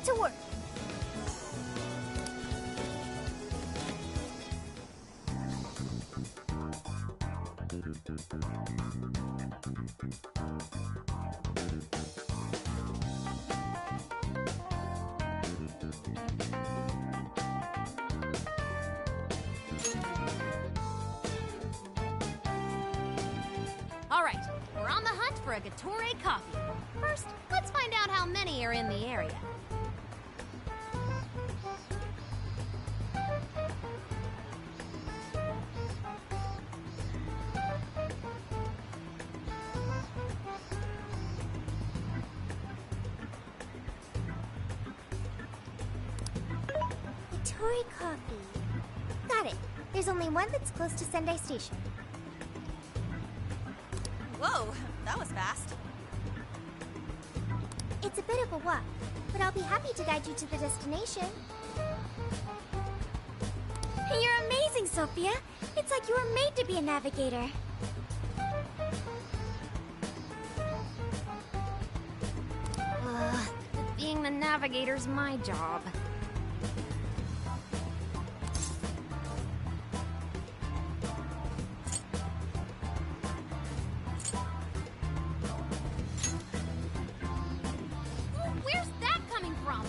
get to work. All right, we're on the hunt for a Gatorade coffee. First, let's find out how many are in the area. Gatorade coffee. Got it. There's only one that's close to Sendai Station. Whoa, that was fast. It's a bit of a walk, but I'll be happy to guide you to the destination. You're amazing, Sophia. It's like you were made to be a navigator. Being the navigator's my job. Where's that coming from?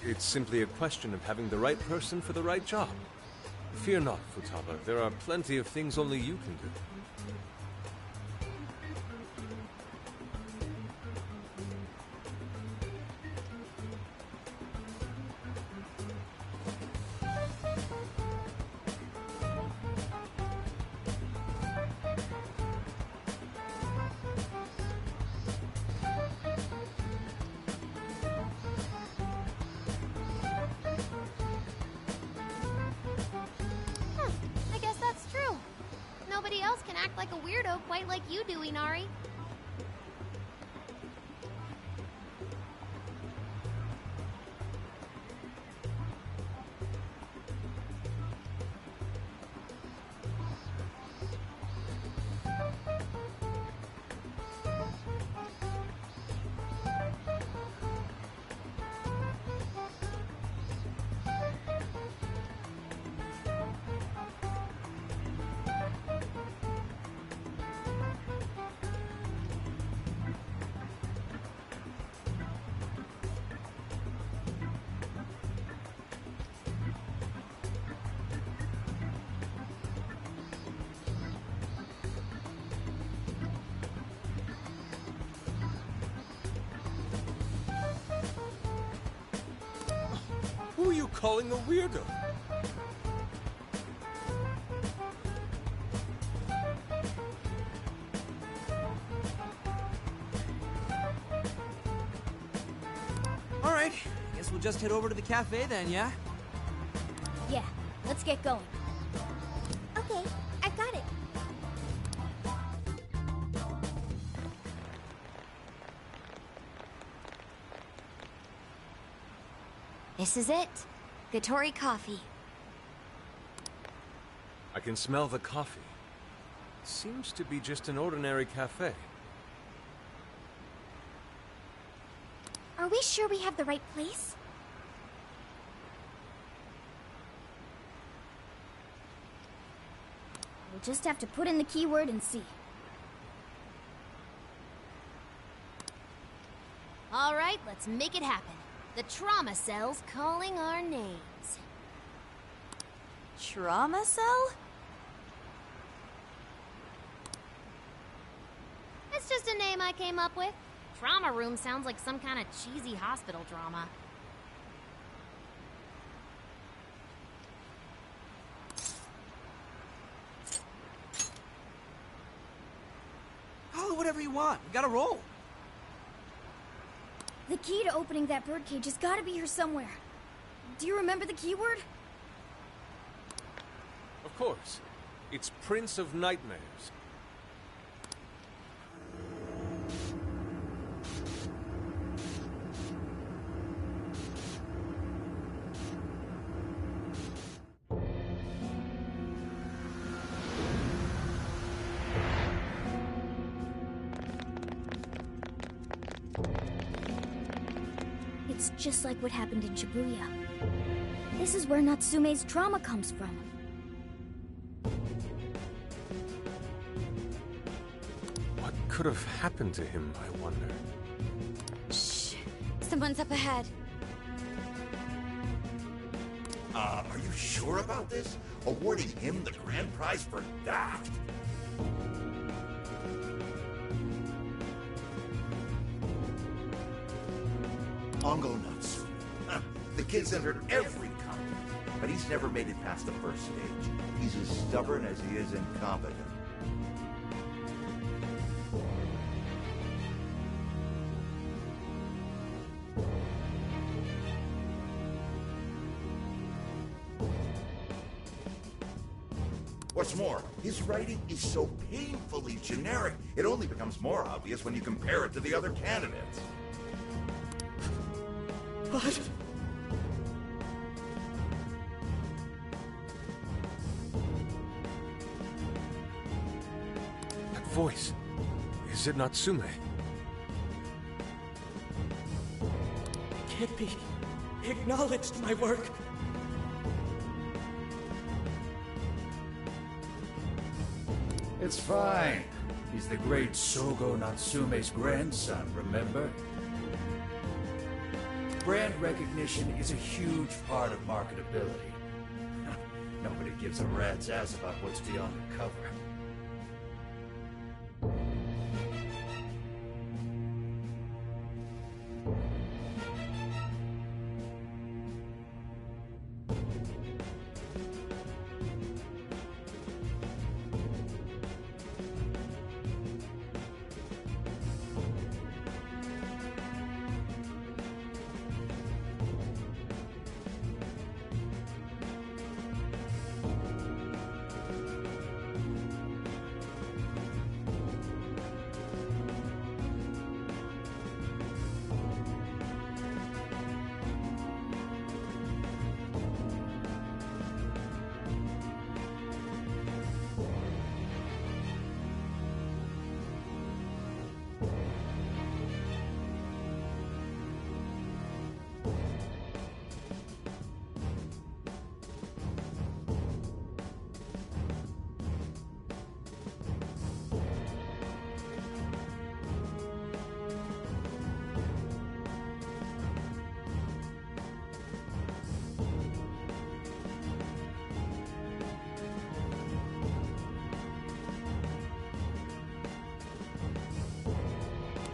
It's simply a question of having the right person for the right job. Fear not, Futaba. There are plenty of things only you can do. I guess that's true. Nobody else can act like a weirdo quite like you do, Inari. Who are you calling a weirdo? All right, guess we'll just head over to the cafe then, yeah? Yeah, let's get going. Okay, I've got it. This is it. Gatorade coffee. I can smell the coffee. Seems to be just an ordinary cafe. Are we sure we have the right place? We'll just have to put in the keyword and see. All right, let's make it happen. The trauma cell's calling our names. Trauma cell? It's just a name I came up with. Trauma room sounds like some kind of cheesy hospital drama. Call it whatever you want. We gotta roll. The key to opening that birdcage has got to be here somewhere. Do you remember the keyword? Of course. It's Prince of Nightmares. just like what happened in Shibuya. This is where Natsume's trauma comes from. What could have happened to him, I wonder? Shh. Someone's up ahead. Are you sure about this? Awarding him the grand prize for that? Ongo Natsume. The kid's entered every contest, but he's never made it past the first stage. He's as stubborn as he is incompetent. What's more, his writing is so painfully generic, it only becomes more obvious when you compare it to the other candidates. What? That voice. Is it Natsume? Can't be acknowledged my work. It's fine. He's the great Sogo Natsume's grandson, remember? Brand recognition is a huge part of marketability. Nobody gives a rat's ass about what's beyond the cover.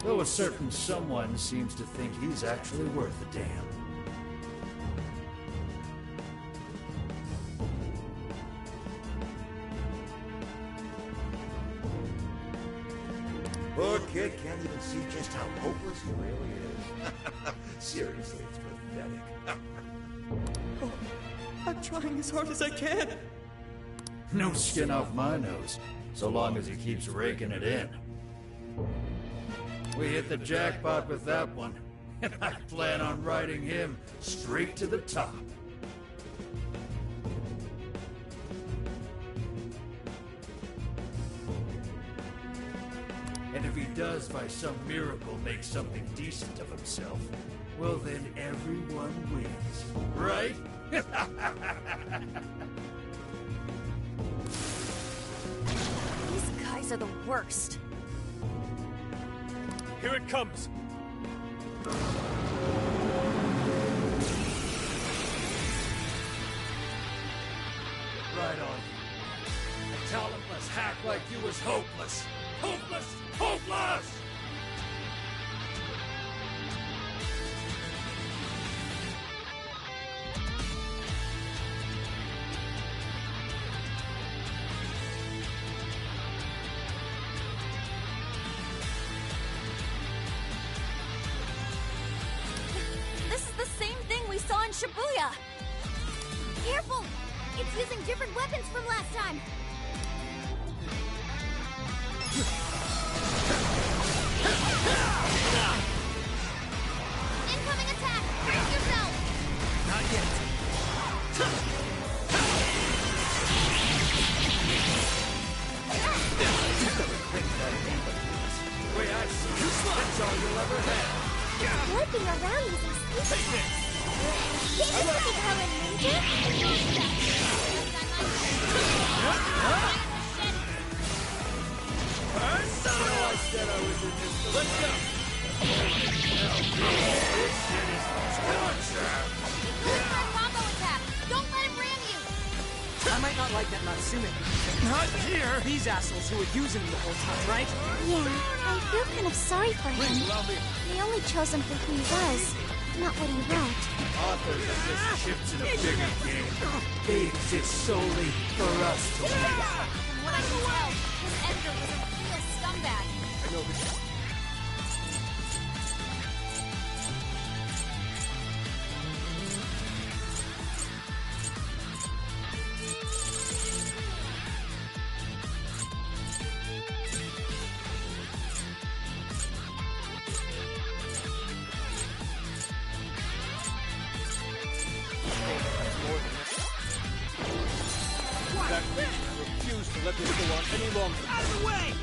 Though a certain someone seems to think he's actually worth a damn. Poor kid can't even see just how hopeless he really is. Seriously, it's pathetic. Oh, I'm trying as hard as I can. No skin off my nose, so long as he keeps raking it in. We hit the jackpot with that one, and I plan on riding him straight to the top. And if he does by some miracle make something decent of himself, well then everyone wins, right? These guys are the worst. Here it comes! Right on. A talentless hack like you is hopeless. Hopeless! Hopeless! This is the same thing we saw in Shibuya. Careful! It's using different weapons from last time. Incoming attack! Brace yourself! Not yet. The way I see it, that's all you'll ever have. Flipping around using I might not like that Natsume. Not here! These assholes who were using him the whole time, right? Yeah, I feel kind of sorry for him. They only chose him for who he was, not what he wrote. Authors are just chips in a bigger game. They exist solely for us to win. From what I can tell, this editor was a real scumbag. I know this. Let this go on any longer. Out of the way!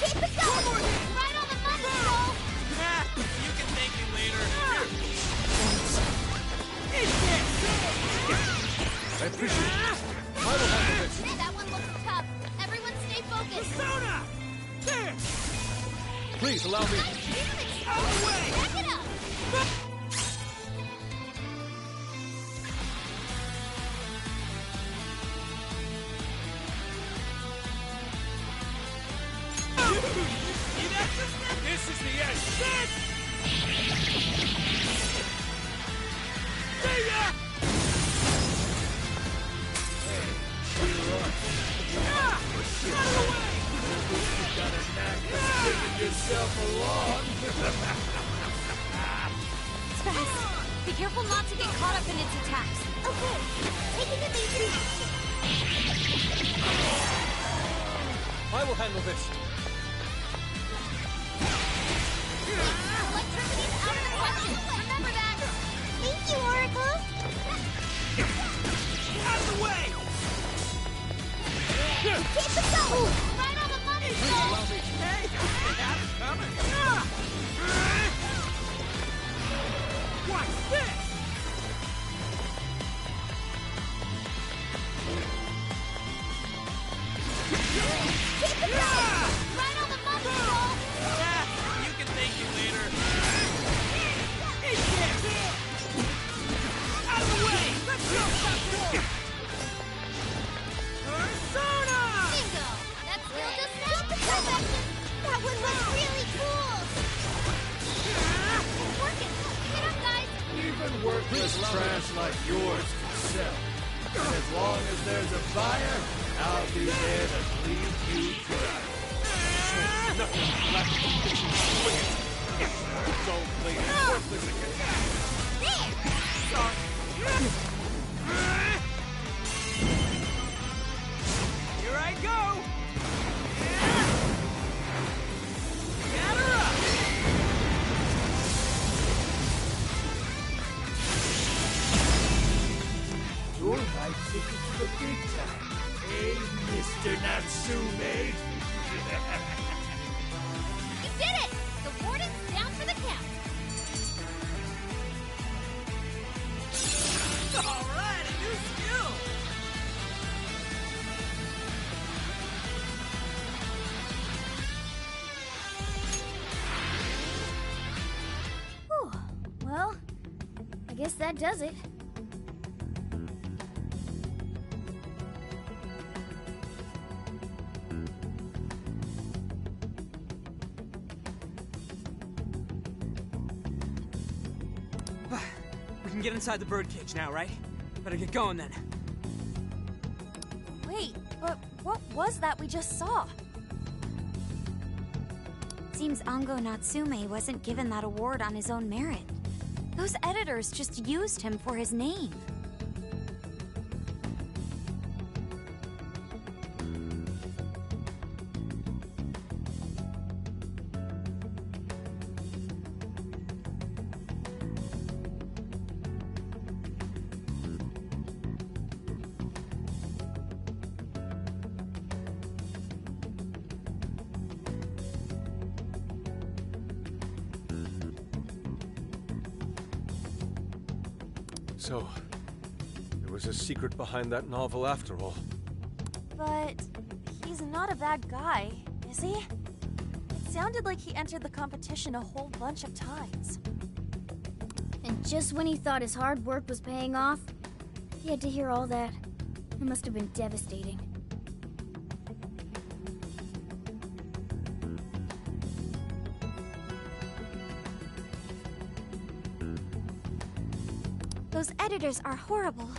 Keep it going! Right on the money, Joel! You can thank me later. Eat this! I appreciate it. I will handle this. That one looks tough. Everyone stay focused. Persona! There! Please allow me. Out of the way! Back it up! This is the end. See ya! Out of the way! You got a knack for bringing yourself along. Spaz, be careful not to get caught up in its attacks. Okay, taking it easy. I will handle this. Electricity's out of the question. Remember that. Thank you, Oracle. Out of the way! Keep it going! Right on the money, Joel! Hey! That's coming! Watch this! Keep it going! Right on the money, Joel! You can thank me later. Eat this! Out of the way! Let's go! Persona! Bingo! That skill just now? Perfect! That one was really cool! It's working! Get up, guys! Even worthless trash like yours can sell. And as long as there's a buyer, I'll be there to bleed you dry. Nothing left to condition. Swing it. So late. Worthless again. Here I go! Get her up! Your life ticket to the big time. Hey, Mr. Natsume. You did it! The warden's down for the count. All right, a new skill! Whew. Well, I guess that does it. We can get inside the birdcage now, right? Better get going then. Wait, but what was that we just saw? Seems Ango Natsume wasn't given that award on his own merit. Those editors just used him for his name. So, there was a secret behind that novel after all. But he's not a bad guy, is he? It sounded like he entered the competition a whole bunch of times. And just when he thought his hard work was paying off, he had to hear all that. It must have been devastating. Those editors are horrible.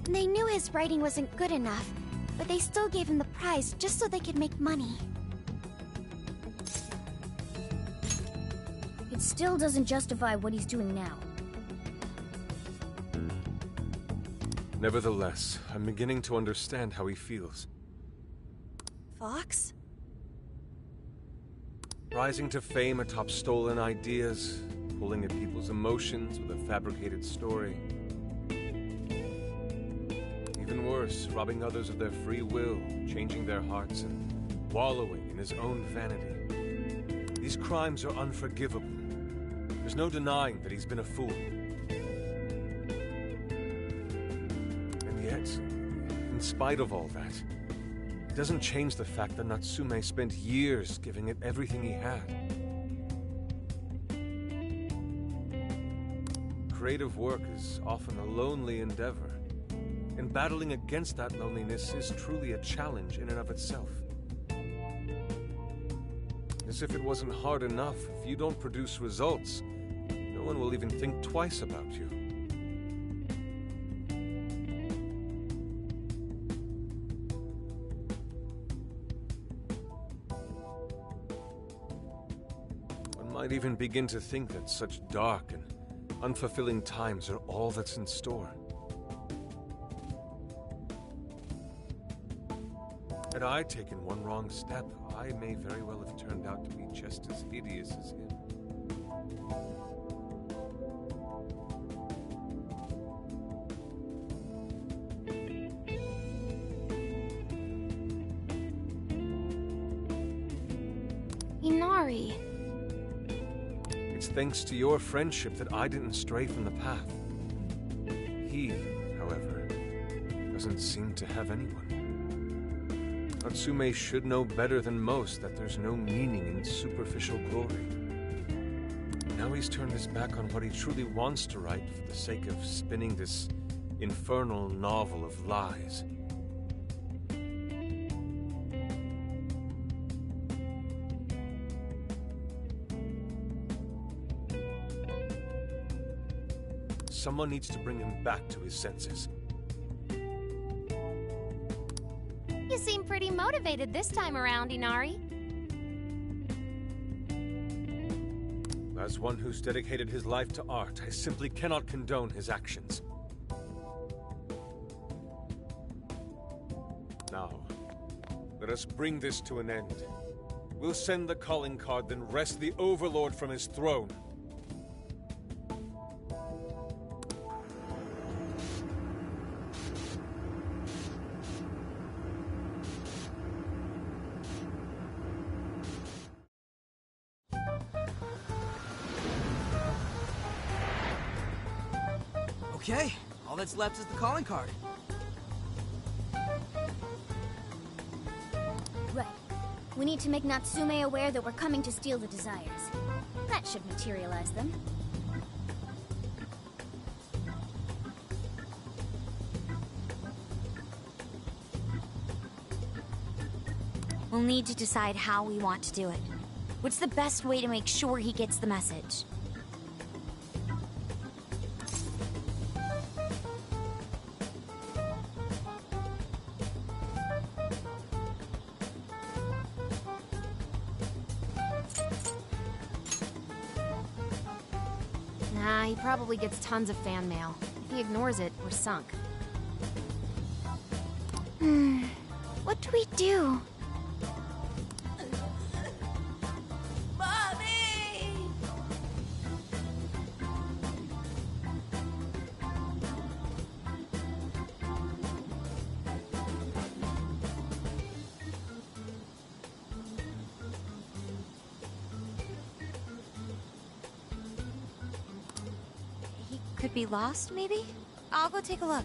They knew his writing wasn't good enough, but they still gave him the prize just so they could make money. It still doesn't justify what he's doing now. Nevertheless, I'm beginning to understand how he feels. Fox? Rising to fame atop stolen ideas, pulling at people's emotions with a fabricated story. Even worse, robbing others of their free will, changing their hearts, and wallowing in his own vanity. These crimes are unforgivable. There's no denying that he's been a fool. And yet, in spite of all that, it doesn't change the fact that Natsume spent years giving it everything he had. Creative work is often a lonely endeavor, and battling against that loneliness is truly a challenge in and of itself. As if it wasn't hard enough, if you don't produce results, no one will even think twice about you. One might even begin to think that such dark and unfulfilling times are all that's in store. Had I taken one wrong step, I may very well have turned out to be just as hideous as him. Inari. It's thanks to your friendship that I didn't stray from the path. He, however, doesn't seem to have anyone. Natsume should know better than most that there's no meaning in superficial glory. Now he's turned his back on what he truly wants to write for the sake of spinning this infernal novel of lies. Someone needs to bring him back to his senses. You seem pretty motivated this time around, Inari. As one who's dedicated his life to art, I simply cannot condone his actions. Now, let us bring this to an end. We'll send the calling card, then wrest the Overlord from his throne. Okay, all that's left is the calling card. Right. We need to make Natsume aware that we're coming to steal the desires. That should materialize them. We'll need to decide how we want to do it. What's the best way to make sure he gets the message? Nah, he probably gets tons of fan mail. If he ignores it, we're sunk. What do we do? Mommy! Could be lost, maybe? I'll go take a look.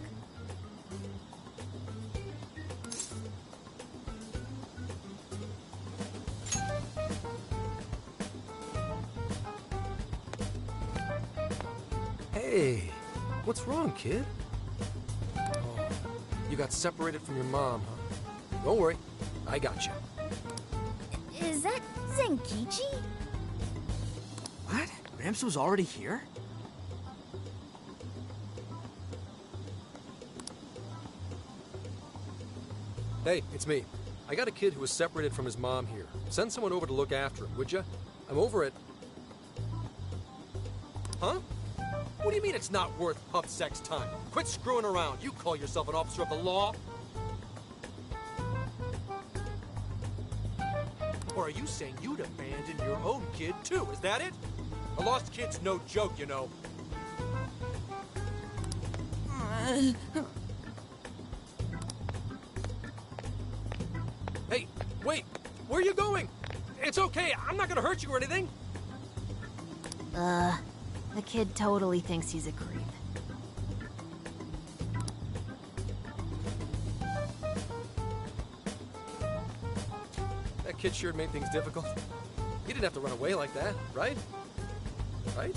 Hey, what's wrong, kid? Oh, you got separated from your mom, huh? Don't worry, I got you. Is that Zenkichi? What? Gramps was already here? Hey, it's me. I got a kid who was separated from his mom here. Send someone over to look after him, would ya? I'm over it. Huh? What do you mean it's not worth pup sex time? Quit screwing around. You call yourself an officer of the law? Or are you saying you'd abandon your own kid, too? Is that it? A lost kid's no joke, you know. Hey, wait! Where are you going? It's okay, I'm not gonna hurt you or anything. The kid totally thinks he's a creep. That kid sure made things difficult. He didn't have to run away like that, right? Right?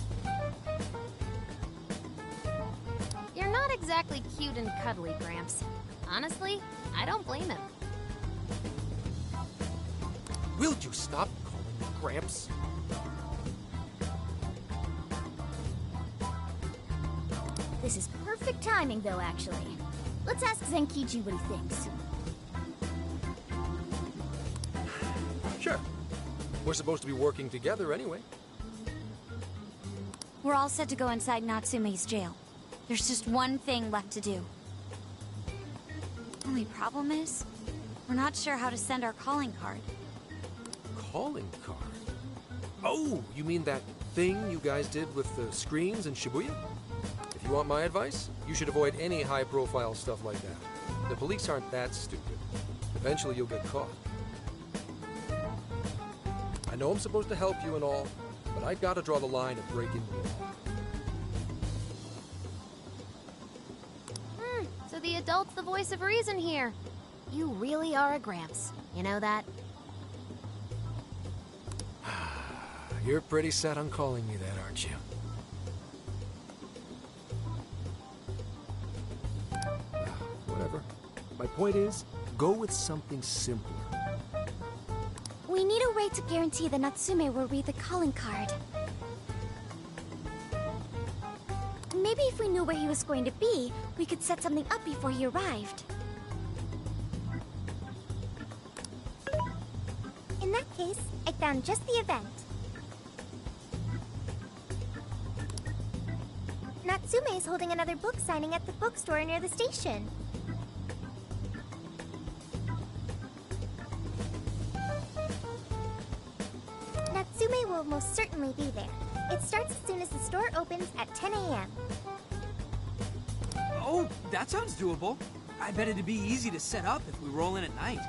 You're not exactly cute and cuddly, Gramps. Honestly, I don't blame him. Will you stop calling me Gramps? This is perfect timing, though, actually. Let's ask Zenkichi what he thinks. Sure. We're supposed to be working together anyway. We're all set to go inside Natsume's jail. There's just one thing left to do. Only problem is, we're not sure how to send our calling card. Calling card? Oh, you mean that thing you guys did with the screens in Shibuya? If you want my advice, you should avoid any high-profile stuff like that. The police aren't that stupid. Eventually you'll get caught. I know I'm supposed to help you and all, but I've got to draw the line at breaking the law. So the adult's the voice of reason here. You really are a Gramps. You know that? You're pretty set on calling me that, aren't you? Whatever. My point is, go with something simpler. We need a way to guarantee that Natsume will read the calling card. Maybe if we knew where he was going to be, we could set something up before he arrived. In that case, I found just the event. Natsume is holding another book signing at the bookstore near the station. Natsume will most certainly be there. It starts as soon as the store opens at 10 a.m. Oh, that sounds doable. I bet it'd be easy to set up if we roll in at night.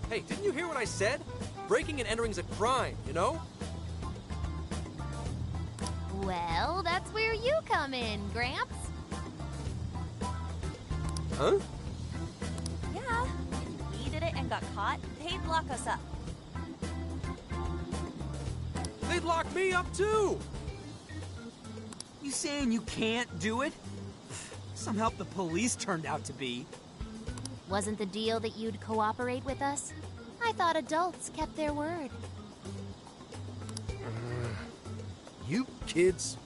Hey, didn't you hear what I said? Breaking and entering's a crime, you know? Well, that's where you come in, Gramps. Huh? Yeah, if we needed it and got caught, they'd lock us up. They'd lock me up too! You saying you can't do it? Some help the police turned out to be. Wasn't the deal that you'd cooperate with us? I thought adults kept their word. You kids.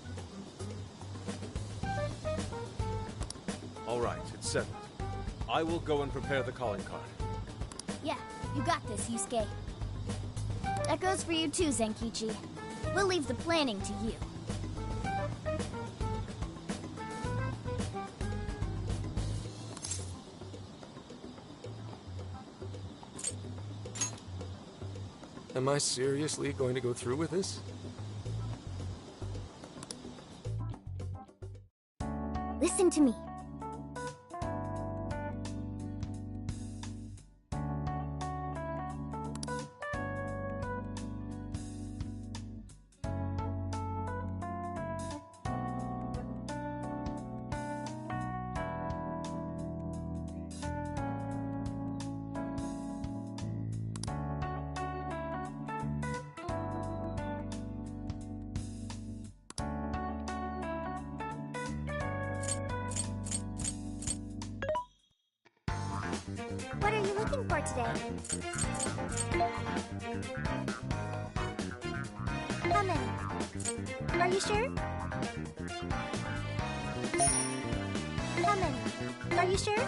All right, it's settled. I will go and prepare the calling card. Yeah, you got this, Yusuke. That goes for you too, Zenkichi. We'll leave the planning to you. Am I seriously going to go through with this? Listen to me. What are you looking for today? How many? Are you sure? How many? Are you sure?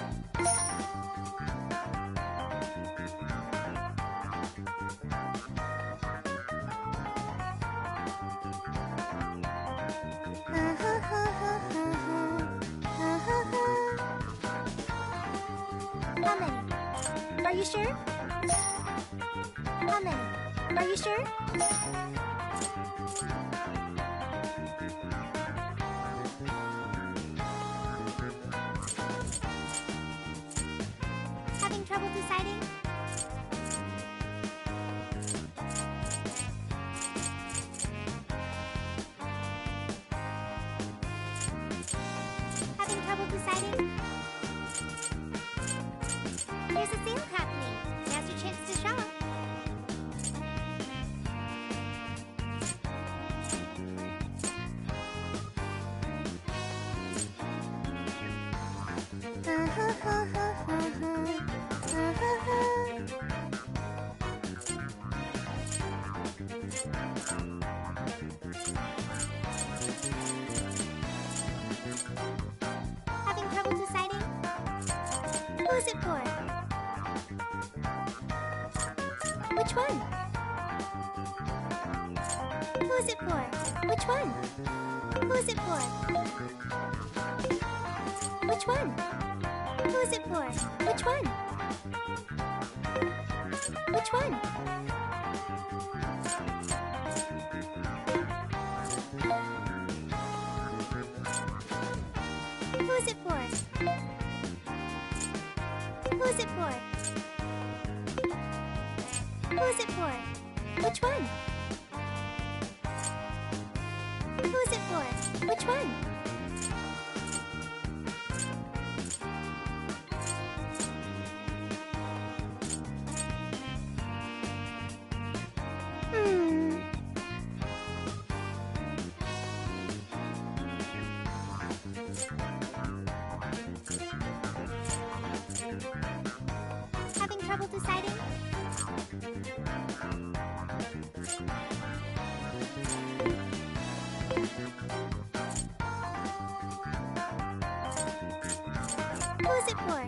How many? Are you sure? How many? Are you sure? Having trouble deciding? Having trouble deciding? There's a sale happening. Now's your chance to shop. Having trouble deciding? Who's it for? Which one? Who's it for? Which one? Who's it for? Which one? Who's it for? Which one? Which one? Who's it for? Who's it for? Who's it for? Which one? Who's it for? Which one? Having trouble deciding? Who's it for?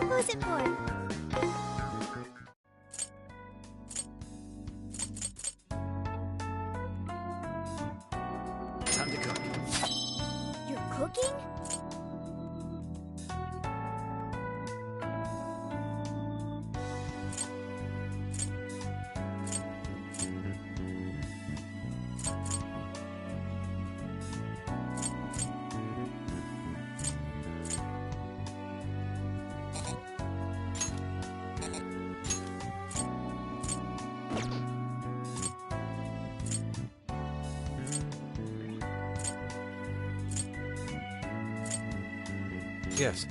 Who's it for? Time to cook. You're cooking? Yes.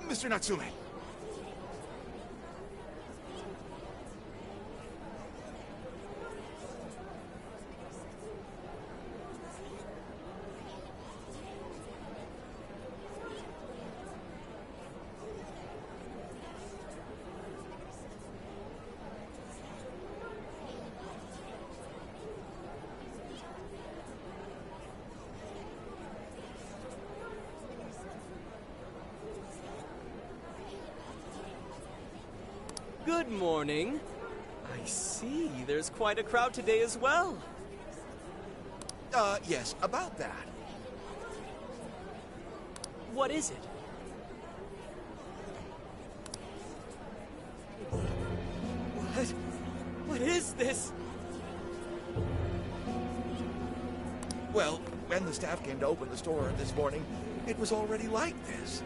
Mr. Natsume. Good morning. I see. There's quite a crowd today as well. Yes, about that. What is it? What is this? Well, when the staff came to open the store this morning, it was already like this.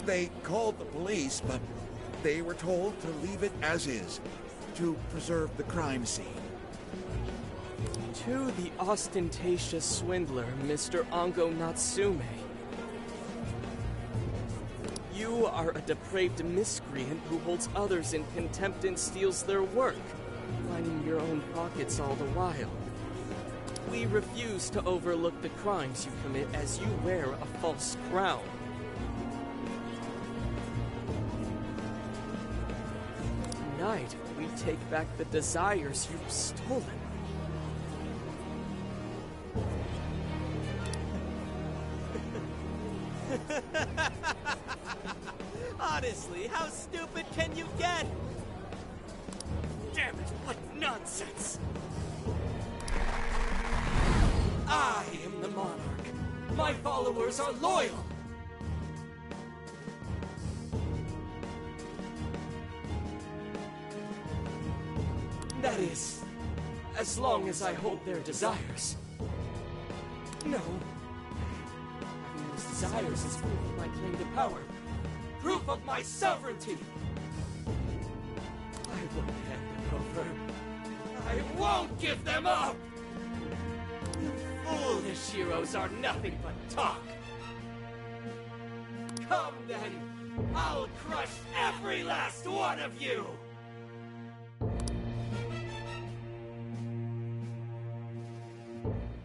They called the police, but they were told to leave it as is, to preserve the crime scene. To the ostentatious swindler, Mr. Ongo Natsume. You are a depraved miscreant who holds others in contempt and steals their work, lining your own pockets all the while. We refuse to overlook the crimes you commit as you wear a false crown. Tonight, we take back the desires you've stolen. Honestly, how stupid can you get? Damn it, what nonsense! I am the monarch. My followers are loyal. That is, as long as I hold their desires. No. Having those desires is proof of my claim to power. Proof of my sovereignty. I won't hand them over. I won't give them up! You foolish heroes are nothing but talk. Come then, I'll crush every last one of you!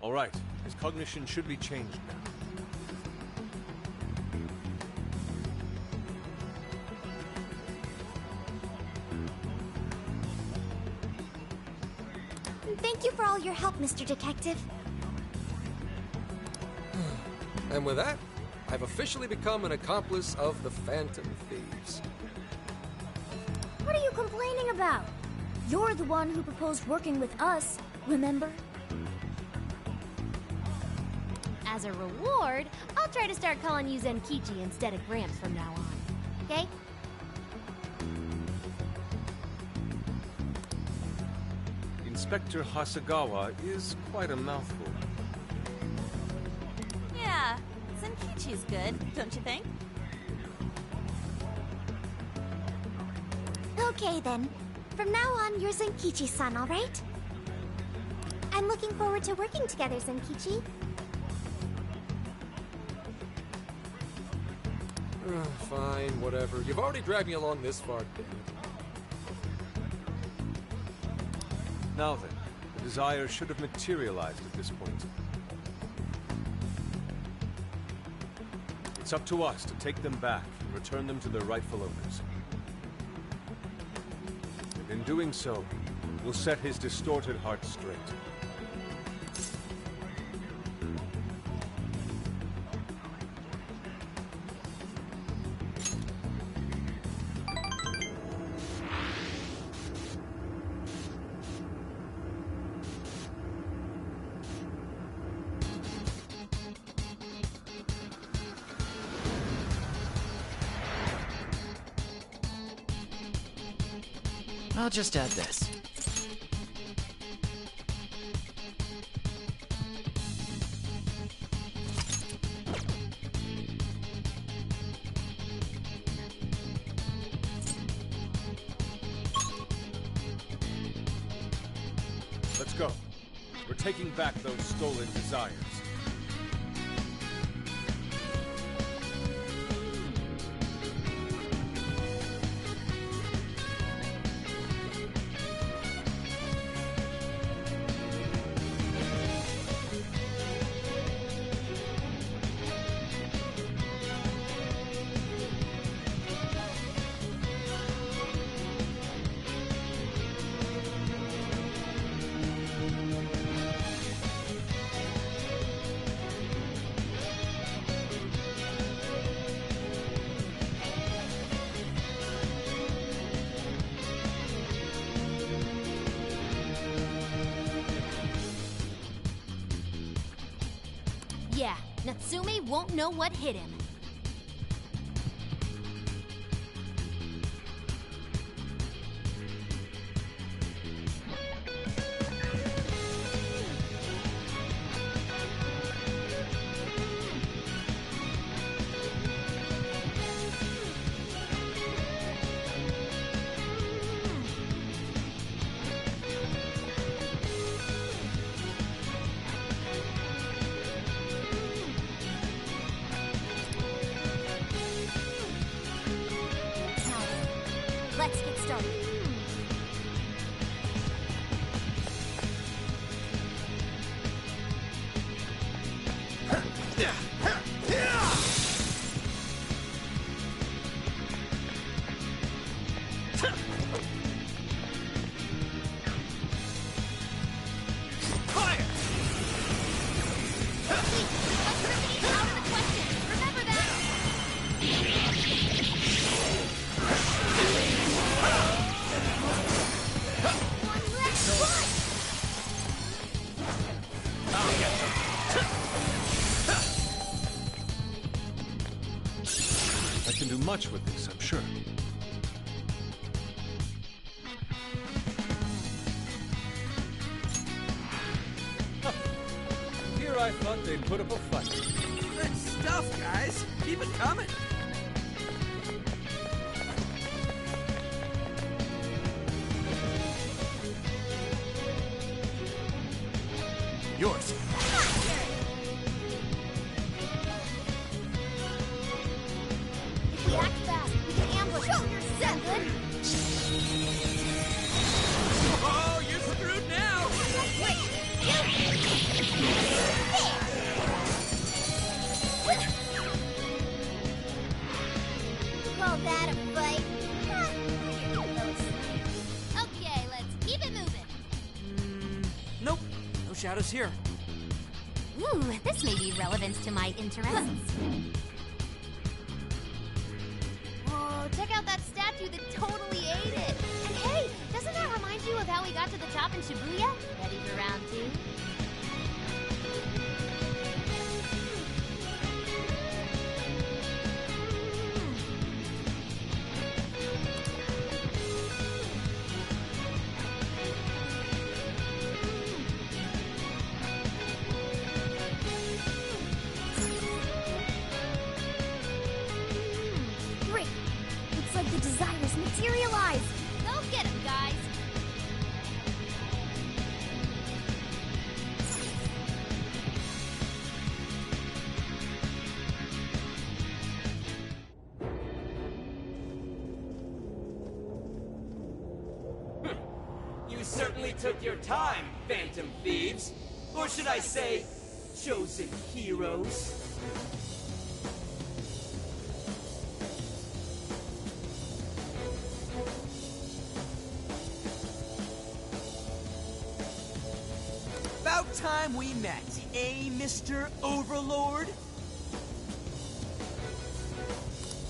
All right, his cognition should be changed now. Thank you for all your help, Mr. Detective. And with that, I've officially become an accomplice of the Phantom Thieves. What are you complaining about? You're the one who proposed working with us, remember? As a reward, I'll try to start calling you Zenkichi instead of Gramps from now on. Okay? Inspector Hasagawa is quite a mouthful. Yeah, Zenkichi's good, don't you think? Okay then. From now on, you're Zenkichi-san, all right? I'm looking forward to working together, Zenkichi. Fine, whatever. You've already dragged me along this far, damn it. Now then, the desires should have materialized at this point. It's up to us to take them back and return them to their rightful owners. And in doing so, we'll set his distorted heart straight. I'll just add this. Let's go. We're taking back those stolen desires. Yeah, Natsume won't know what hit him. Let's get started. Electricity out of the question. Remember that. One last I can do much with this, I'm sure. Here I thought they'd put up a fight. Good stuff, guys. Keep it coming. Yours. If we act fast, we can ambush. Show yourself. Oh, you're screwed now. Call that a fight? Okay, let's keep it moving. Nope. No shadows here. Ooh, this may be relevant to my interests. Oh, check out that statue that totally ate it. And hey, doesn't that remind you of how we got to the top in Shibuya? Ready for round 2? Great. Looks like the desires materialize. Go get him, guys. You certainly took your time, Phantom Thieves. Or should I say, chosen heroes? About time we met, eh, Mr. Overlord?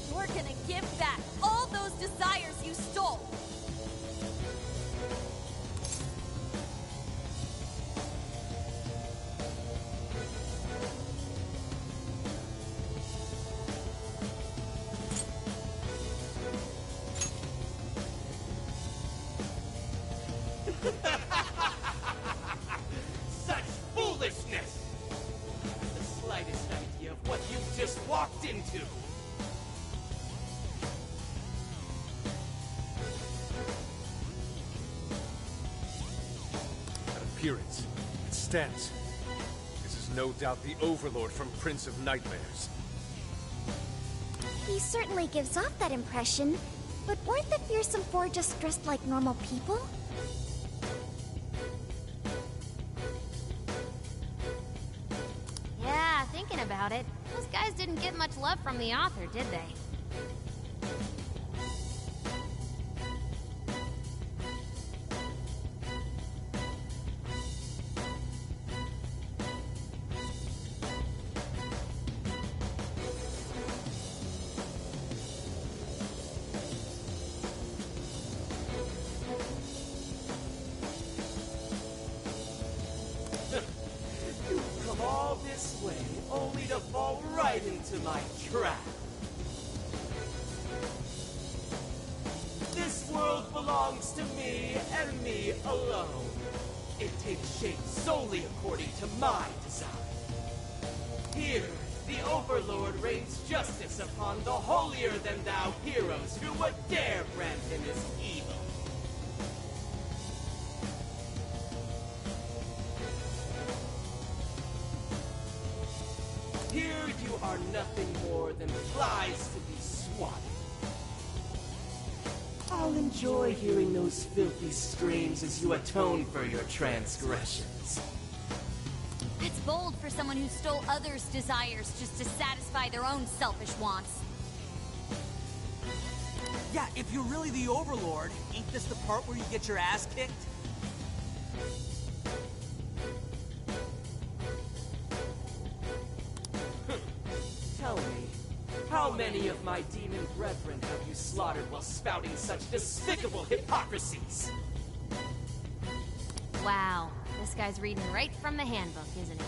You're gonna give back all those desires you stole. Such foolishness! The slightest idea of what you just walked into. That appearance, its stance. This is no doubt the Overlord from Prince of Nightmares. He certainly gives off that impression, but weren't the fearsome four just dressed like normal people? Yeah, thinking about it, those guys didn't get much love from the author, did they? You've come all this way, only to fall right into my trap. This world belongs to me and me alone. It takes shape solely according to my design. Here, the Overlord rains justice upon the holier-than-thou heroes who would dare brand him as evil. Here you are nothing more than flies to be swatted. I'll enjoy hearing those filthy screams as you atone for your transgressions. It's bold for someone who stole others' desires just to satisfy their own selfish wants. Yeah, if you're really the Overlord, ain't this the part where you get your ass kicked? Tell me, how many of my demon brethren have you slaughtered while spouting such despicable hypocrisies? Wow, this guy's reading right from the handbook, isn't he?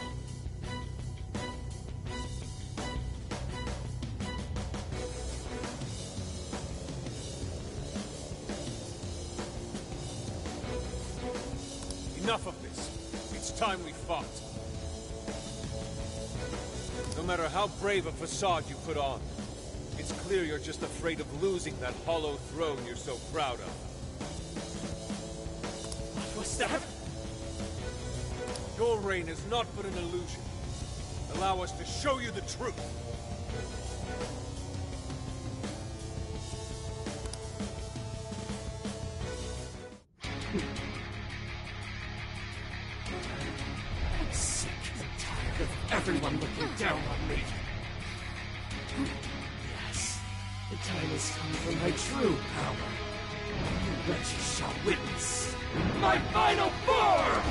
Enough of this. It's time we fought. No matter how brave a facade you put on, it's clear you're just afraid of losing that hollow throne you're so proud of. What was that? Your reign is not but an illusion. Allow us to show you the truth. I'm sick and tired of everyone looking down on me. Yes, the time has come for my true power. You wretches shall witness my final form!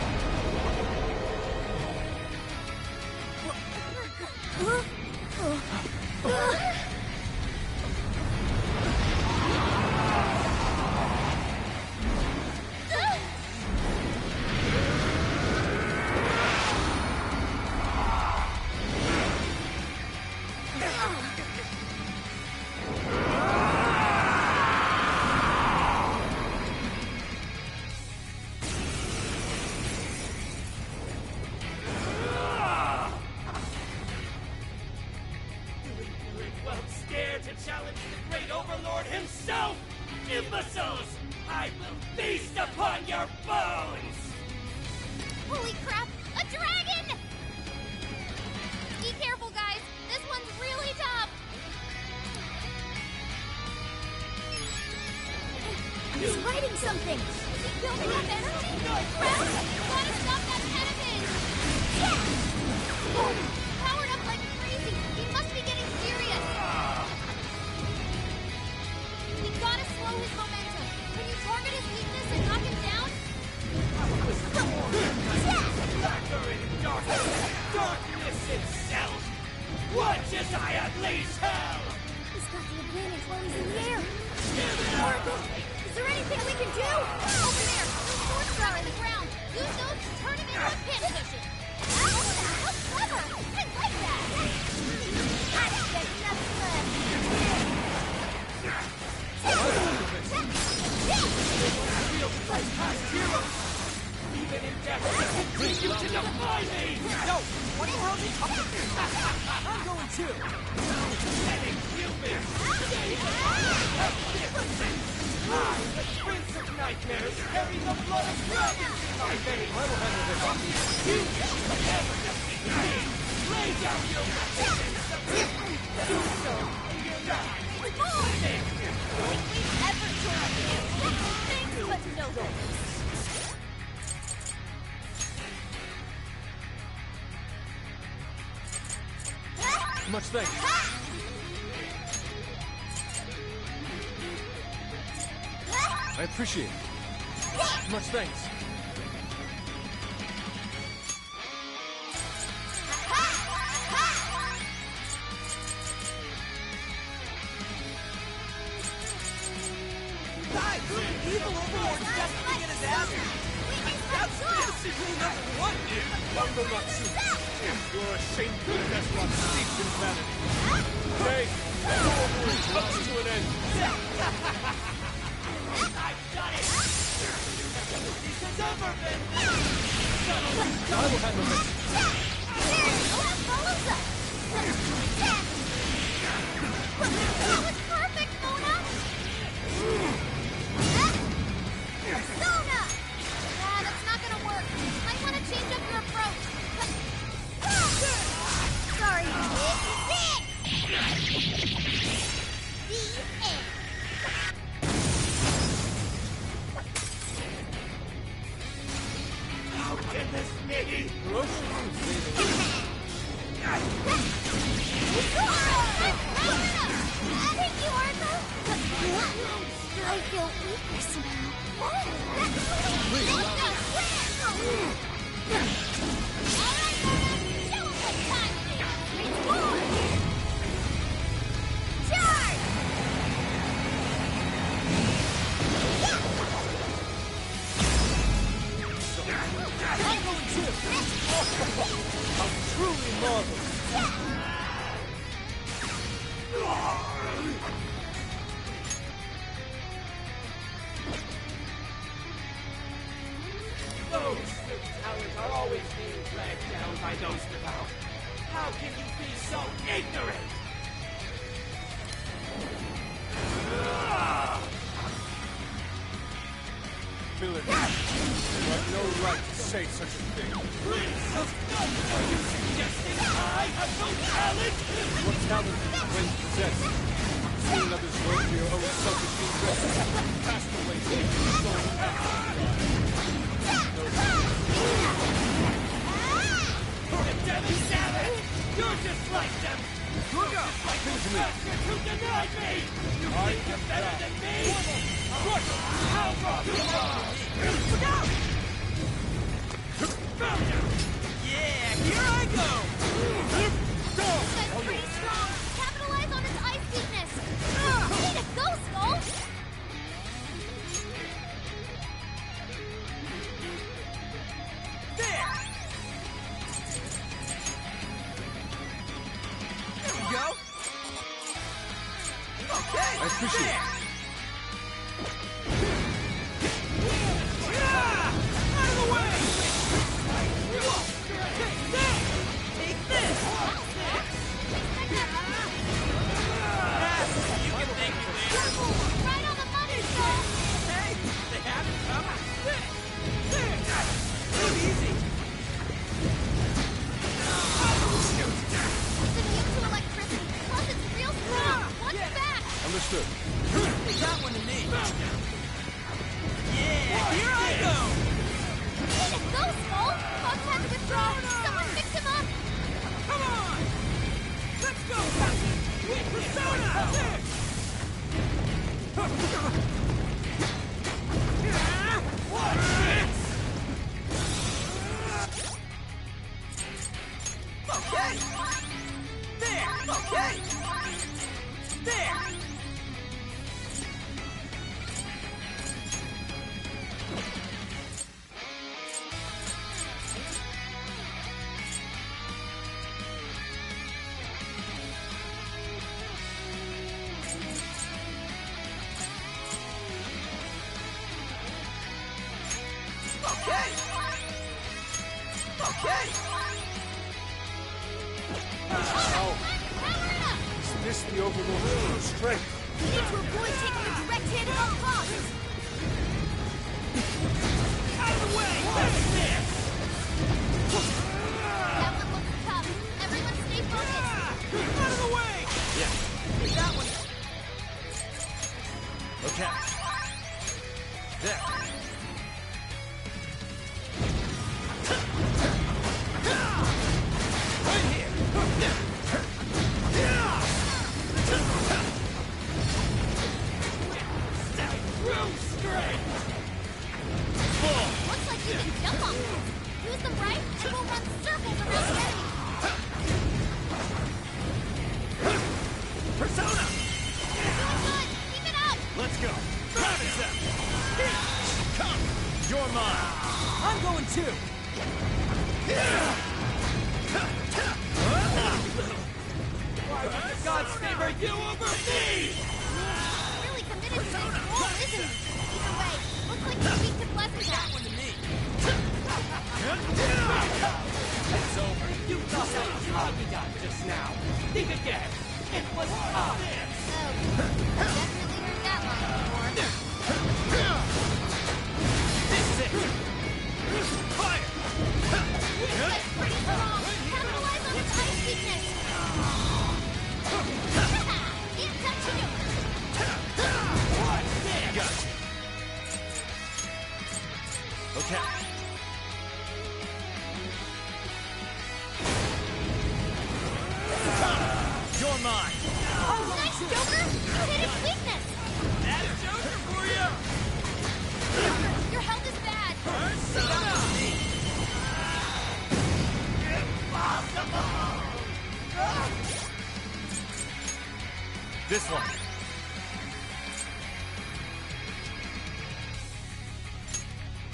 Imbeciles! I will feast upon your bones! Holy crap! A dragon! Be careful, guys! This one's really tough! He's writing something! Is he building up energy? Crap! Gotta stop that pen of his! Yeah! Powered up like crazy! He must be getting serious! We gotta slow his momentum! Can you target his weakness and knock him down? Blacker in darkness! Darkness itself! Watch as I unleash hell! He's got the advantage while he's in the air! Give it Oracle, is there anything we can do? Over there! Those swords are in the ground! Use those to turn him into a pinfish! Oh, how clever! I like that! I don't get nothing left! Feels like past heroes! Even in death, they continue to defy me! Yo, what the hell are you talking about? I'm going too! Pathetic humans! I, the Prince of Nightmares, carry the blood of dragons in my veins! I will handle this. You can never defeat me! Lay down your weapons and submit! Do so, and you'll die! Think we've ever joined you! Thanks, but no thanks! Much thanks. I appreciate it. Much thanks. Guys, evil Overlord's destined to get his ass beat. We can stop rule #1, dude! Bungo Natsume! You're a shameful despot steeped in vanity. Today, the war comes to an end. I've done it! This is over, Ben! I will handle this. That was perfect, Mona! Persona! Nah, that's not gonna work. Might want to change up your approach. Sorry, this is it! The end. How can this be? I feel weaker somehow. How truly marvelous! Those talents are always being dragged down by those without. How can you be so ignorant? Villain, you have no right to say such a thing. Prince of Thunder! Are you suggesting I have no talent? What talent, when possessed, seeing others work for your own selfish interests, cast away your soul The Deadly Savage! You're just like them! You're just like the bastard who denied me! You think you're better than me? What? How wrong you are! Look out! Found you! Yeah, here I go! That's pretty strong. Capitalize on its ice weakness. Way to go, Skull! There! There we go! Okay! I appreciate it. There. Out of the way! Take this! Take this! You can thank me later. Right on the money, Skull! Hey, they have it coming. Too easy. It's immune to electricity. Plus, it's real strong. Watch Get it. back! Understood. They got one to me. Yeah, here I go. Way to go, Skull! Fox had to withdraw. Someone fix him up! Come on. Let's go, Captain. With Persona. Watch this. Okay. There. Okay. There. Okay. Okay. How Power it up! is this the Overlord's true strength? We need to avoid taking the direct hit at all costs! Out of the way. What's this? That one looks tough. Everyone stay focused! Out of the way. Yeah. That one. Okay. There. Right here. True strength. Looks like you can jump on them. Use them right, and we'll run circles around the enemy. Persona! Doing good! Keep it up! Let's go. prefer you over me! Really committed to this role, isn't he? Either way, looks like he beat the blessing back. One to me. It's over. You thought that was all you got just now. Think again. It was obvious. Oh, definitely heard that line before. This is it. Fire! That's pretty strong. Capitalize on his ice weakness. Can't touch you. What? There. Gotcha. Okay. You're mine. Oh, nice, Joker! You hit his weakness! That's Joker for you! Joker, your health is bad! This one.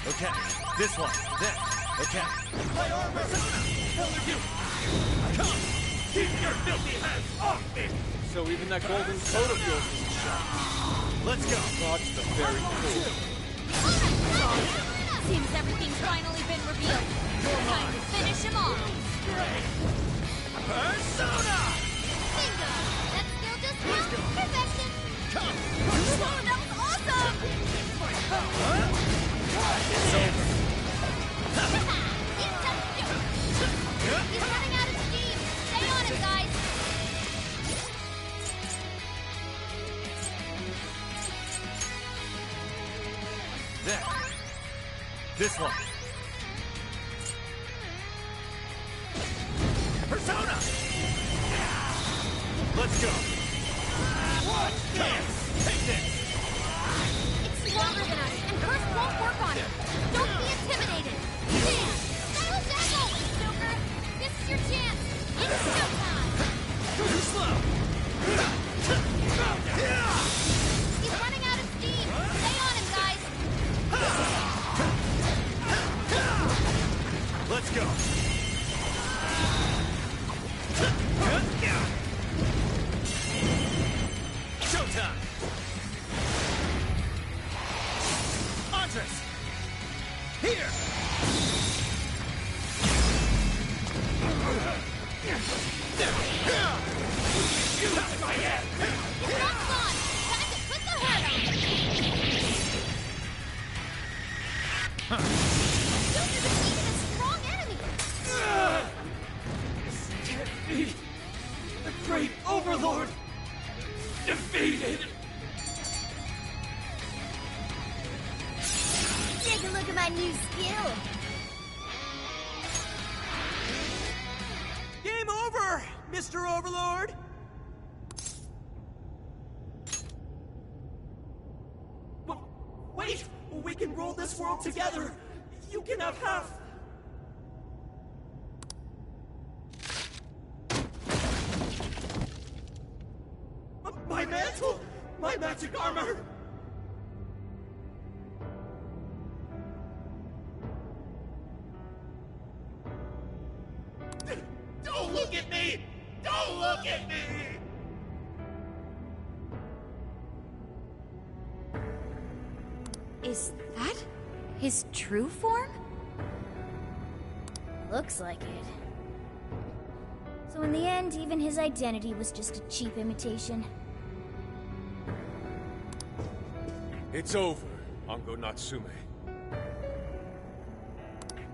Okay. This one. Then. Okay. My arm persona! Hell are you? Come! Keep your filthy hands off me! So even that golden coat of yours isn't shot. Let's go. God's the very cool. Seems everything's finally been revealed. Time to finish him off. Great! Persona! Bingo! That skill just now? Perfection! Come. Oh, that was awesome! It's over. Can't touch you! He's running out of steam! Stay on him, guys! Then. This one. Persona! Let's go. Watch this! Take this. It's stronger than us, and Curse won't work on it! Don't be intimidated! Bam! Battle as always, Joker! This is your chance! It's showtime! Too slow. He's running out of steam! Stay on him, guys! Let's go. Showtime. Andres. Here. Use my head! It's not gone! Time to put the hurt on! Joker's even a strong enemy! This can't be! The great overlord! Defeated! Take a look at my new skill. Game over, Mr. Overlord! Wait! We can rule this world together! You can have half! My mantle! My magic armor! Don't look at me! Don't look at me! Is that his true form? Looks like it. So in the end, even his identity was just a cheap imitation. It's over, Ango Natsume.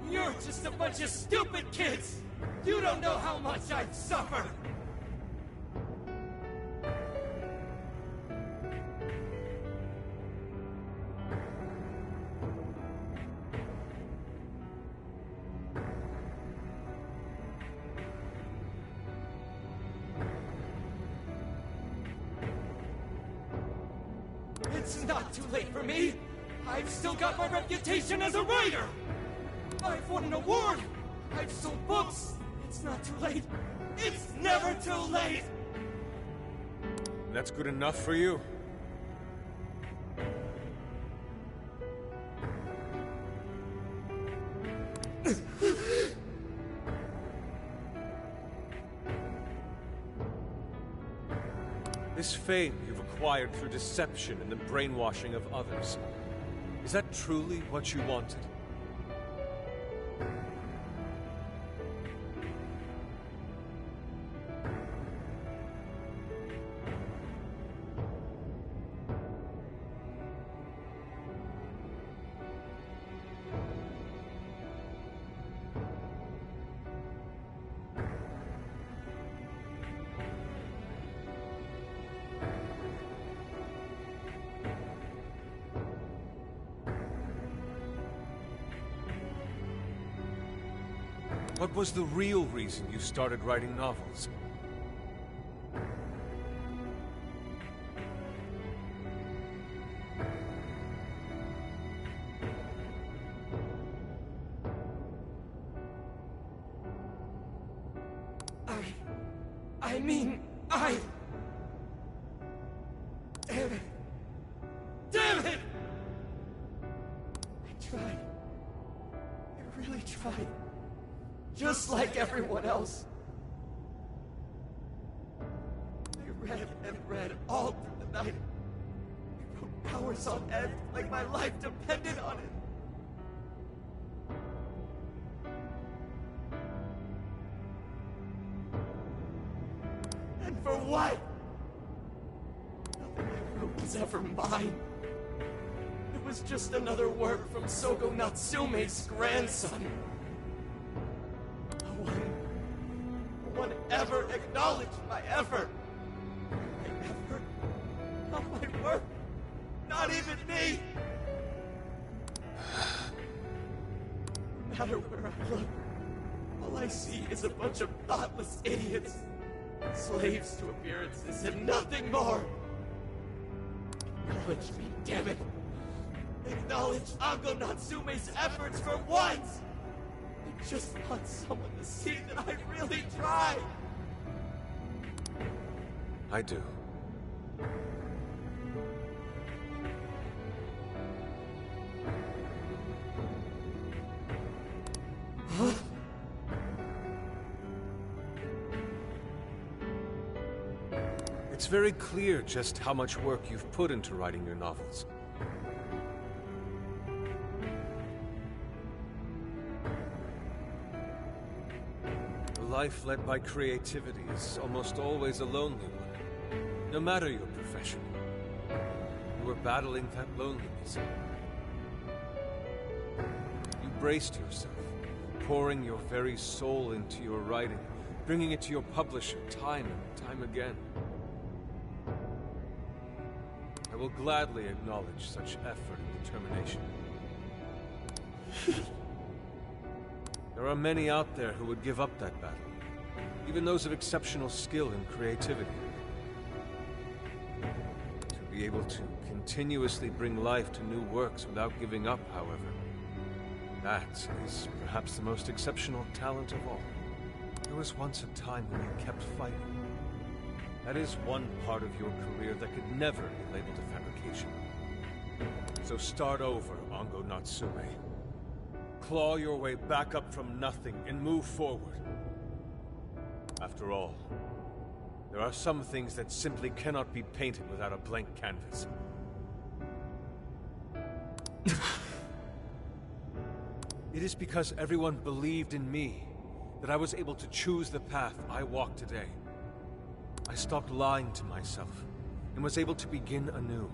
You're just a bunch of stupid kids! You don't know how much I've suffered! It's not too late for me! I've still got my reputation as a writer! I've won an award! I've sold books! It's not too late! It's never too late! That's good enough for you? This fame you've acquired through deception and the brainwashing of others. Is that truly what you wanted? What was the real reason you started writing novels? I mean, Damn it! Damn it! I tried. I really tried. Just like everyone else. I read and read all through the night. I wrote hours on end, like my life depended on it. And for what? Nothing I wrote was ever mine. It was just another work from Sogo Natsume's grandson. No one ever acknowledged my effort. My effort? Not my work. Not even me. No matter where I look, all I see is a bunch of thoughtless idiots. Slaves to appearances and nothing more. Acknowledge me, damn it. Acknowledge Ango Natsume's efforts for once. I just want someone to see that I really tried. I do. Huh? It's very clear just how much work you've put into writing your novels. A life led by creativity is almost always a lonely one, no matter your profession. You were battling that loneliness. You braced yourself, pouring your very soul into your writing, bringing it to your publisher time and time again. I will gladly acknowledge such effort and determination. There are many out there who would give up that battle, even those of exceptional skill and creativity. To be able to continuously bring life to new works without giving up, however, that is perhaps the most exceptional talent of all. There was once a time when you kept fighting. That is one part of your career that could never be labeled a fabrication. So start over, Ango Natsume. Claw your way back up from nothing and move forward. After all, there are some things that simply cannot be painted without a blank canvas. It is because everyone believed in me that I was able to choose the path I walk today. I stopped lying to myself and was able to begin anew.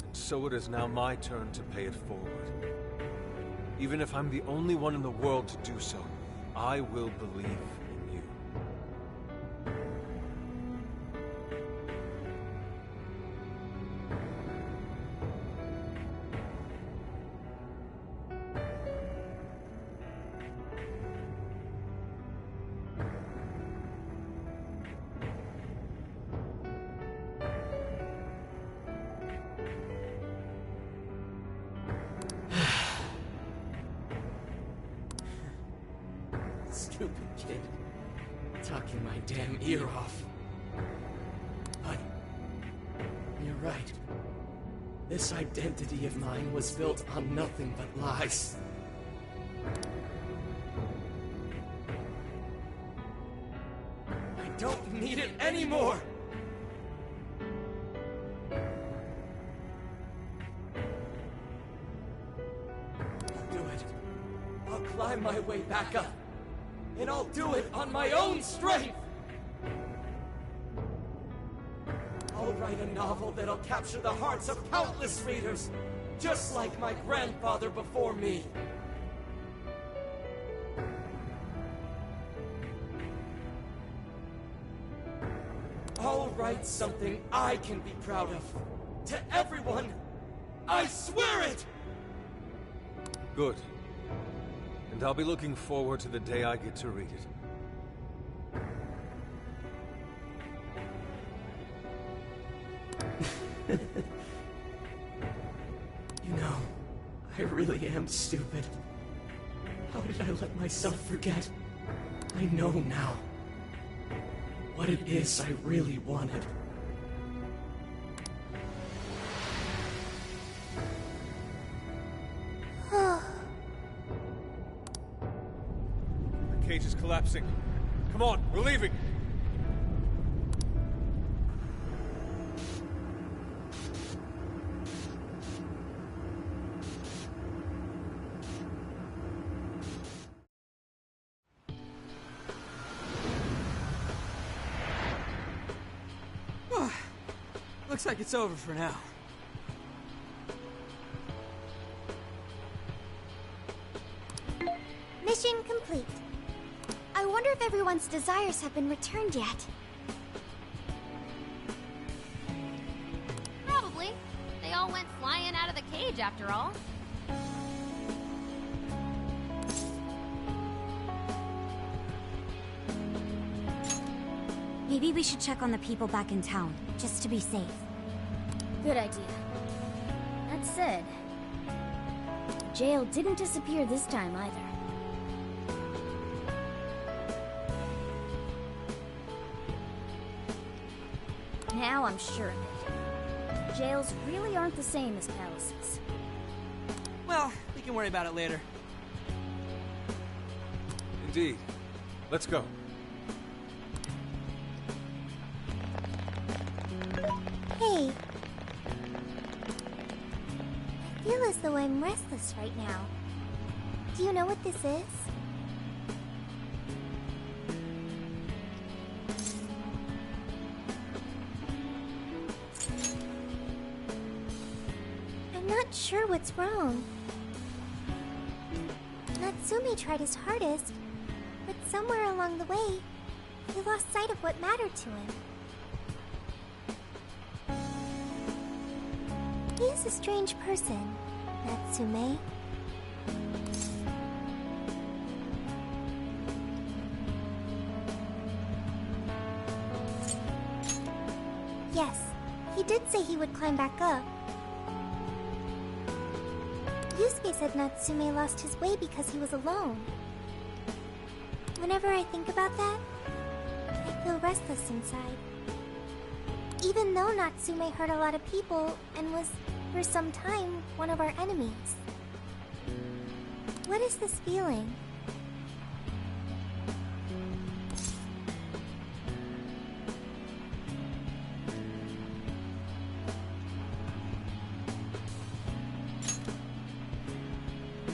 And so it is now my turn to pay it forward. Even if I'm the only one in the world to do so, I will believe in you. Stupid kid. Talking my damn ear off. But you're right. This identity of mine was built on nothing but lies. I don't need it anymore! I'll do it. I'll climb my way back up. And I'll do it on my own strength! I'll write a novel that'll capture the hearts of countless readers, just like my grandfather before me. I'll write something I can be proud of. To everyone, I swear it! Good. And I'll be looking forward to the day I get to read it. You know, I really am stupid. How did I let myself forget? I know now what it is I really wanted. The cage is collapsing. Come on, we're leaving! Looks like it's over for now. Mission complete. I wonder if everyone's desires have been returned yet. Probably. They all went flying out of the cage after all. Maybe we should check on the people back in town, just to be safe. Good idea. That said, the jail didn't disappear this time either. Now I'm sure of it. Jails really aren't the same as palaces. Well, we can worry about it later. Indeed. Let's go. Hey. I feel as though I'm restless right now. Do you know what this is? I'm not sure what's wrong. Natsume tried his hardest, but somewhere along the way, he lost sight of what mattered to him. He is a strange person, Natsume. Yes, he did say he would climb back up. Yusuke said Natsume lost his way because he was alone. Whenever I think about that, I feel restless inside. Even though Natsume hurt a lot of people and was, for some time, one of our enemies. What is this feeling?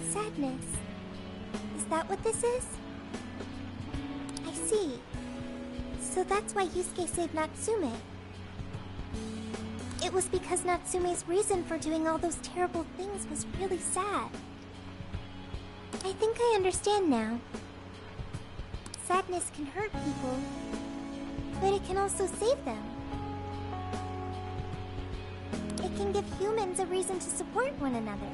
Sadness. Is that what this is? I see. So that's why Yusuke saved Natsume. It was because Natsume's reason for doing all those terrible things was really sad. I think I understand now. Sadness can hurt people, but it can also save them. It can give humans a reason to support one another.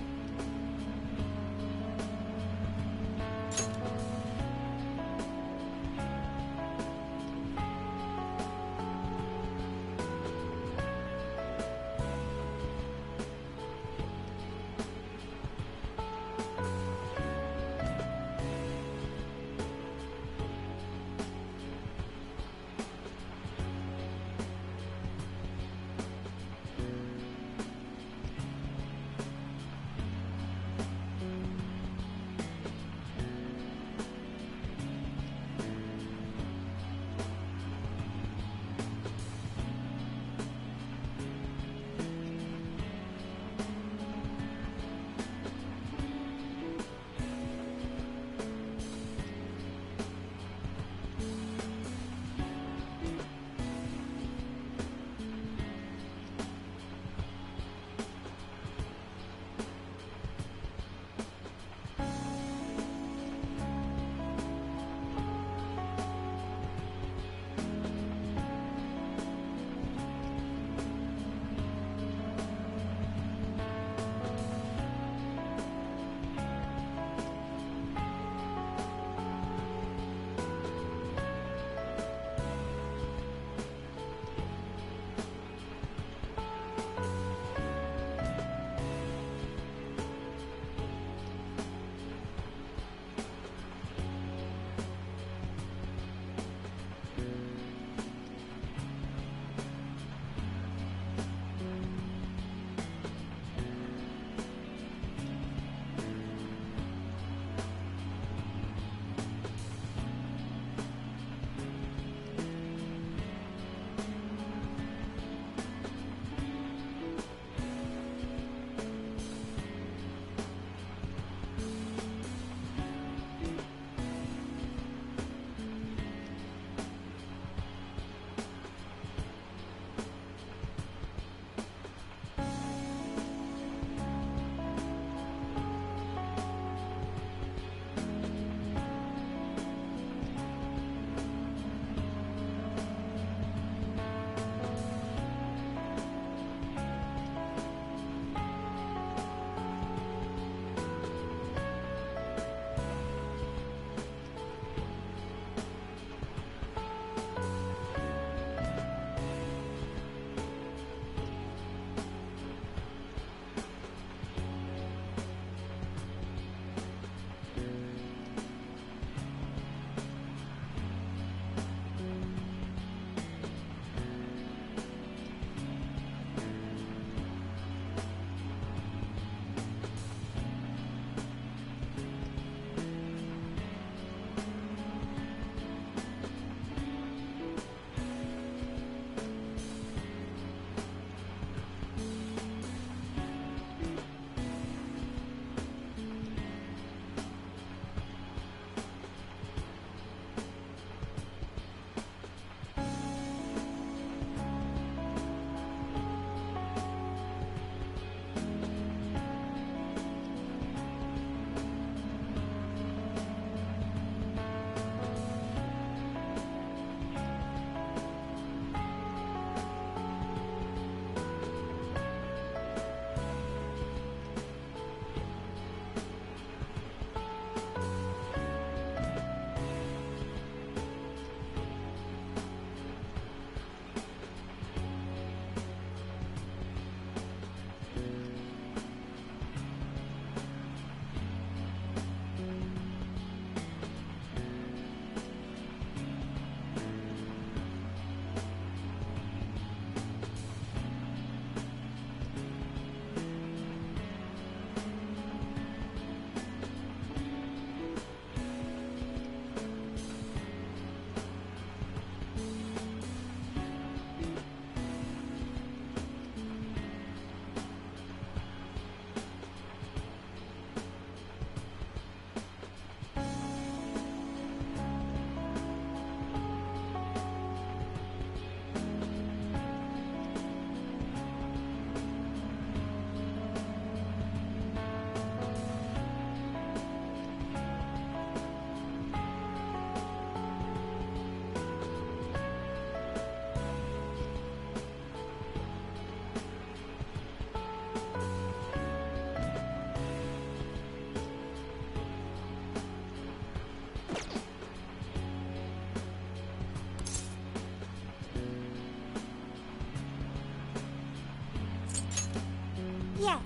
Yes,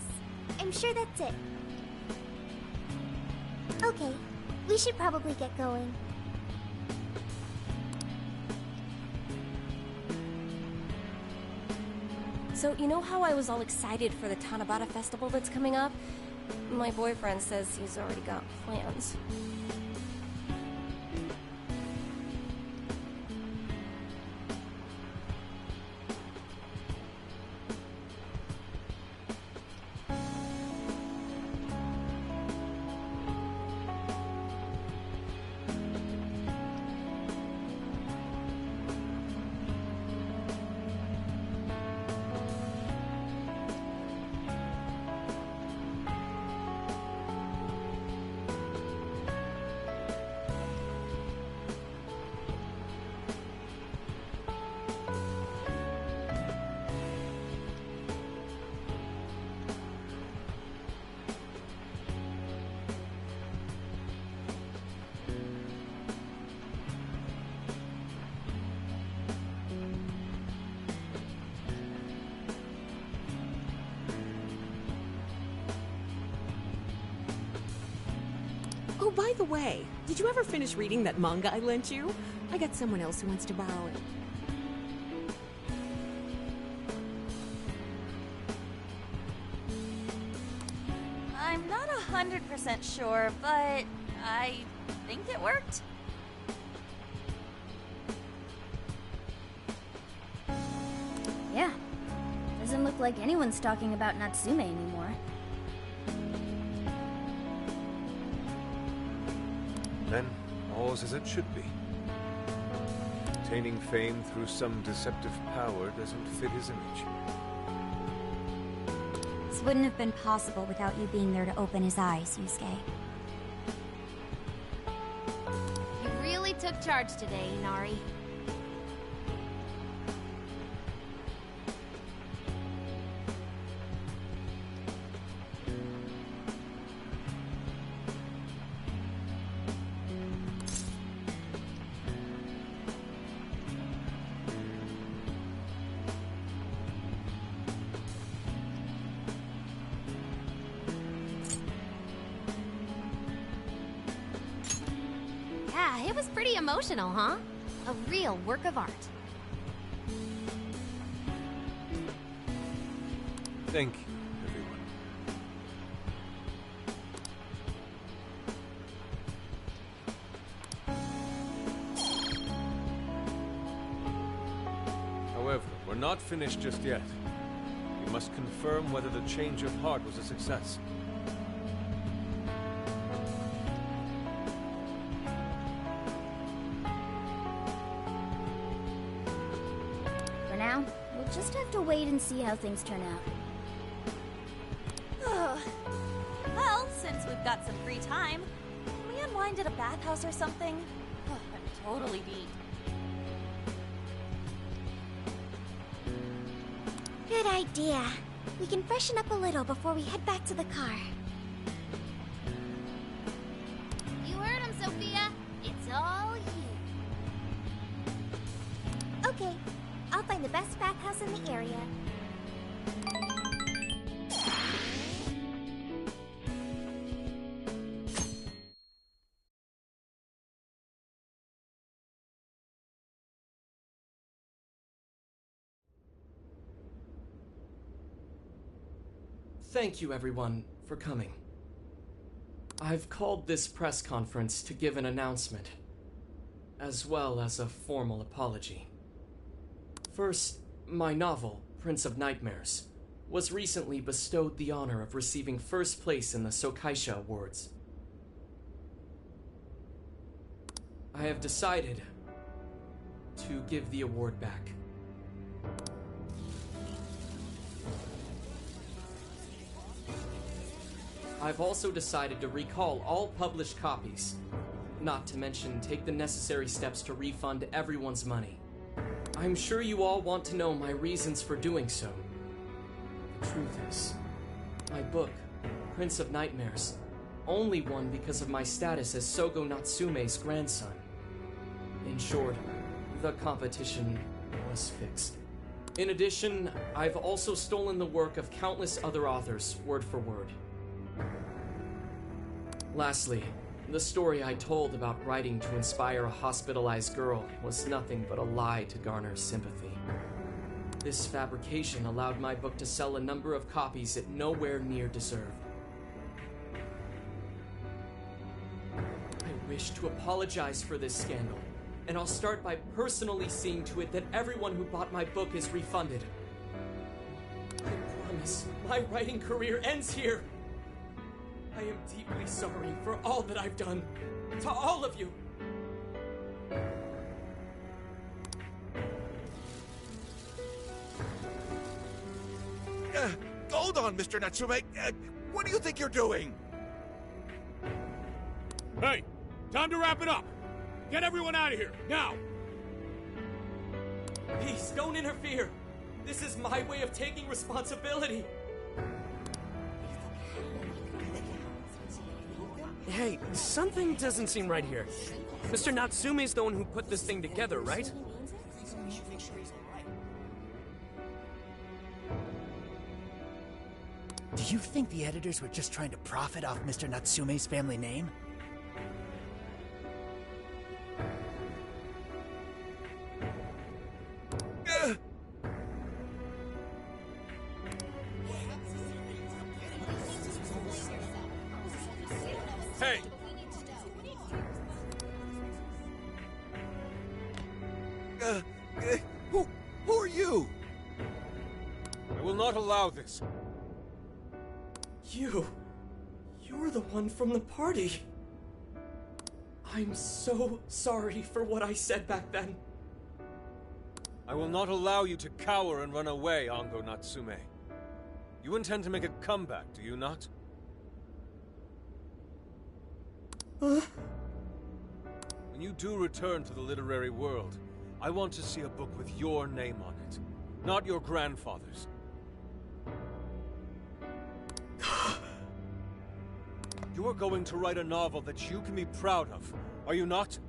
I'm sure that's it. Okay, we should probably get going. So, you know how I was all excited for the Tanabata festival that's coming up? My boyfriend says he's already got plans. Oh, by the way, did you ever finish reading that manga I lent you? I got someone else who wants to borrow it. I'm not 100% sure, but I think it worked. Yeah. Doesn't look like anyone's talking about Natsume anymore. Then, all's as it should be. Attaining fame through some deceptive power doesn't fit his image. This wouldn't have been possible without you being there to open his eyes, Yusuke. You really took charge today, Inari. Yeah, it was pretty emotional, huh? A real work of art. Thank you, everyone. However, we're not finished just yet. We must confirm whether the change of heart was a success. For now, we'll just have to wait and see how things turn out. Well, since we've got some free time, can we unwind at a bathhouse or something? I'm totally beat. Good idea. We can freshen up a little before we head back to the car. You heard him, Sophia. It's all you. Okay, I'll find the best bathhouse in the area. Thank you, everyone, for coming. I've called this press conference to give an announcement, as well as a formal apology. First, my novel, Prince of Nightmares, was recently bestowed the honor of receiving first place in the Sokaisha Awards. I have decided to give the award back. I've also decided to recall all published copies, not to mention take the necessary steps to refund everyone's money. I'm sure you all want to know my reasons for doing so. The truth is, my book, Prince of Nightmares, only won because of my status as Sogo Natsume's grandson. In short, the competition was fixed. In addition, I've also stolen the work of countless other authors, word for word. Lastly, the story I told about writing to inspire a hospitalized girl was nothing but a lie to garner sympathy. This fabrication allowed my book to sell a number of copies it nowhere near deserved. I wish to apologize for this scandal, and I'll start by personally seeing to it that everyone who bought my book is refunded. I promise my writing career ends here. I am deeply sorry for all that I've done. To all of you. Hold on, Mr. Natsume. What do you think you're doing? Hey, time to wrap it up. Get everyone out of here, now! Please, don't interfere. This is my way of taking responsibility. Hey, something doesn't seem right here. Mr. Natsume's the one who put this thing together, right? Do you think the editors were just trying to profit off Mr. Natsume's family name? Hey! Who are you? I will not allow this. You're the one from the party. I'm so sorry for what I said back then. I will not allow you to cower and run away, Ango Natsume. You intend to make a comeback, do you not? When you do return to the literary world, I want to see a book with your name on it, not your grandfather's. You are going to write a novel that you can be proud of, are you not?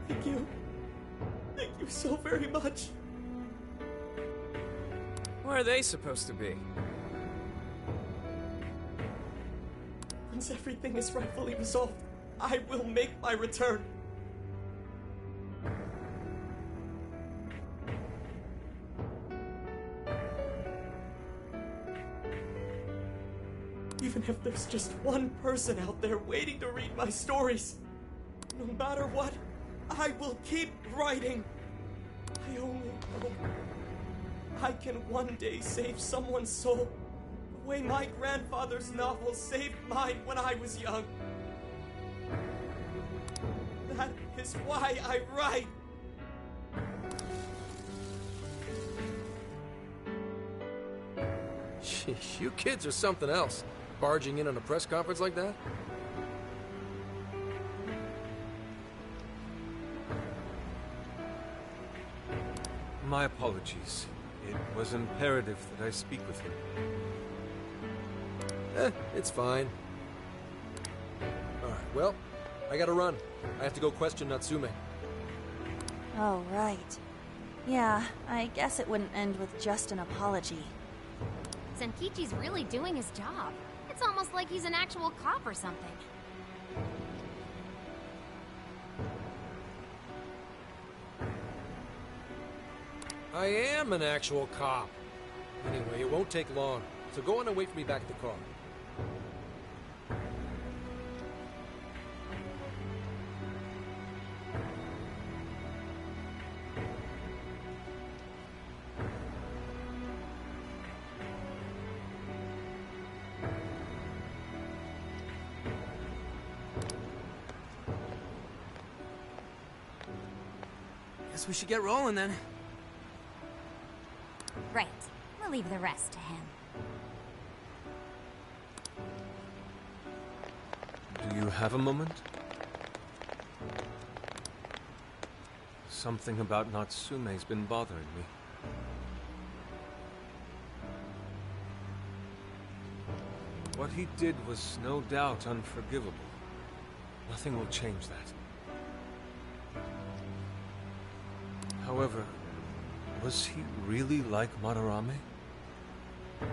Thank you. Thank you so very much. Where are they supposed to be? Once everything is rightfully resolved, I will make my return. Even if there's just one person out there waiting to read my stories, no matter what, I will keep writing. I only hope I can one day save someone's soul the way my grandfather's novel saved mine when I was young. That is why I write. Sheesh, you kids are something else. Barging in on a press conference like that? My apologies. It was imperative that I speak with him. It's fine. Alright, well, I gotta run. I have to go question Natsume. Oh, right. Yeah, I guess it wouldn't end with just an apology. Senkichi's really doing his job. It's almost like he's an actual cop or something. I am an actual cop. Anyway, it won't take long, so go on and wait for me back at the car. Guess we should get rolling then. Right. We'll leave the rest to him. Do you have a moment? Something about Natsume's been bothering me. What he did was no doubt unforgivable. Nothing will change that. However, was he really like Madarame? Can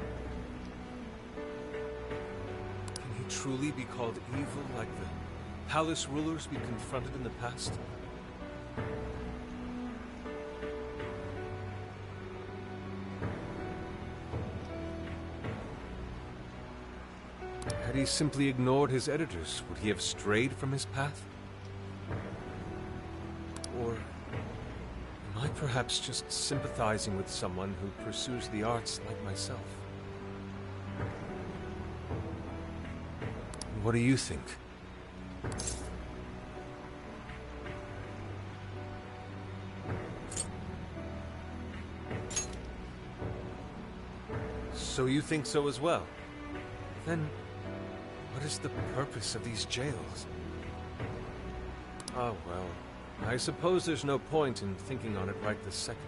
he truly be called evil like the palace rulers we confronted in the past? Had he simply ignored his editors, would he have strayed from his path? Or am I perhaps just sympathizing with someone who pursues the arts like myself? What do you think? So you think so as well? Then what is the purpose of these jails? Oh, well, I suppose there's no point in thinking on it right this second.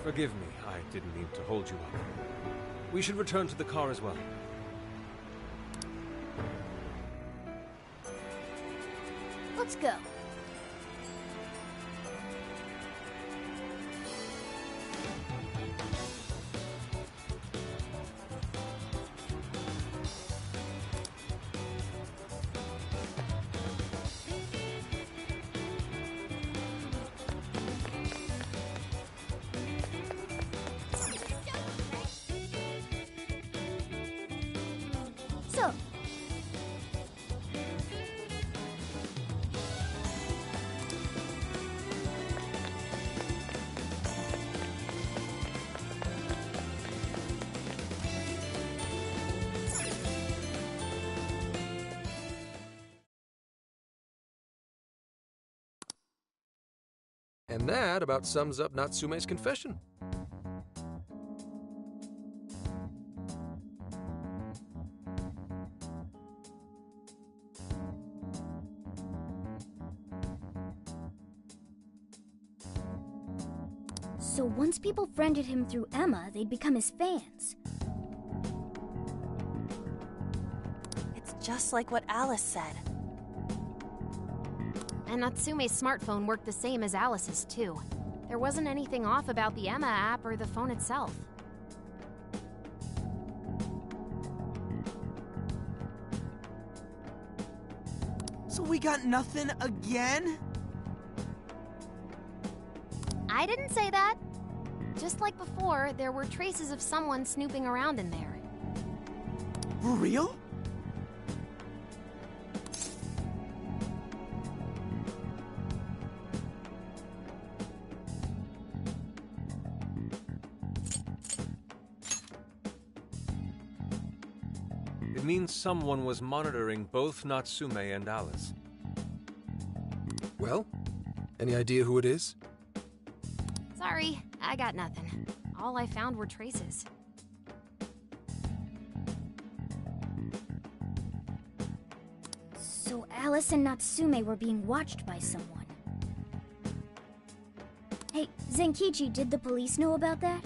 Forgive me, I didn't mean to hold you up. We should return to the car as well. Let's go. So, And that about sums up Natsume's confession. so once people friended him through Emma, they'd become his fans. It's just like what Alice said. And Natsume's smartphone worked the same as Alice's, too. There wasn't anything off about the Emma app or the phone itself. So we got nothing again? I didn't say that. Just like before, there were traces of someone snooping around in there. For real? It means someone was monitoring both Natsume and Alice. Well, any idea who it is? Sorry, I got nothing. All I found were traces. So Alice and Natsume were being watched by someone. Hey, Zenkichi, did the police know about that?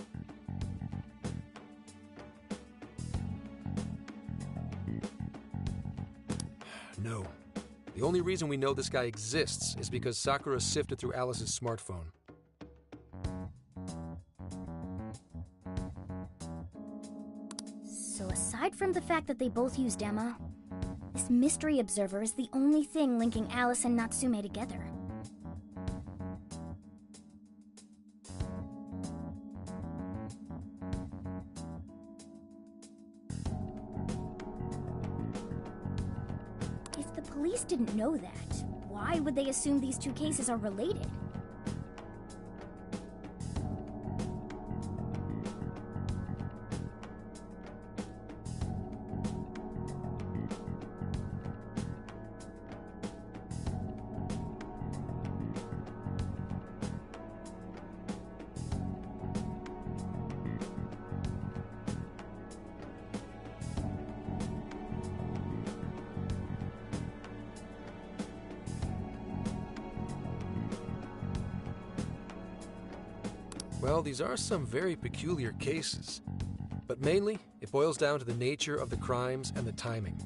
No. The only reason we know this guy exists is because Sakura sifted through Alice's smartphone. So aside from the fact that they both used Emma, this mystery observer is the only thing linking Alice and Natsume together. If the police didn't know that, why would they assume these two cases are related? Well, these are some very peculiar cases, but mainly It boils down to the nature of the crimes and the timing.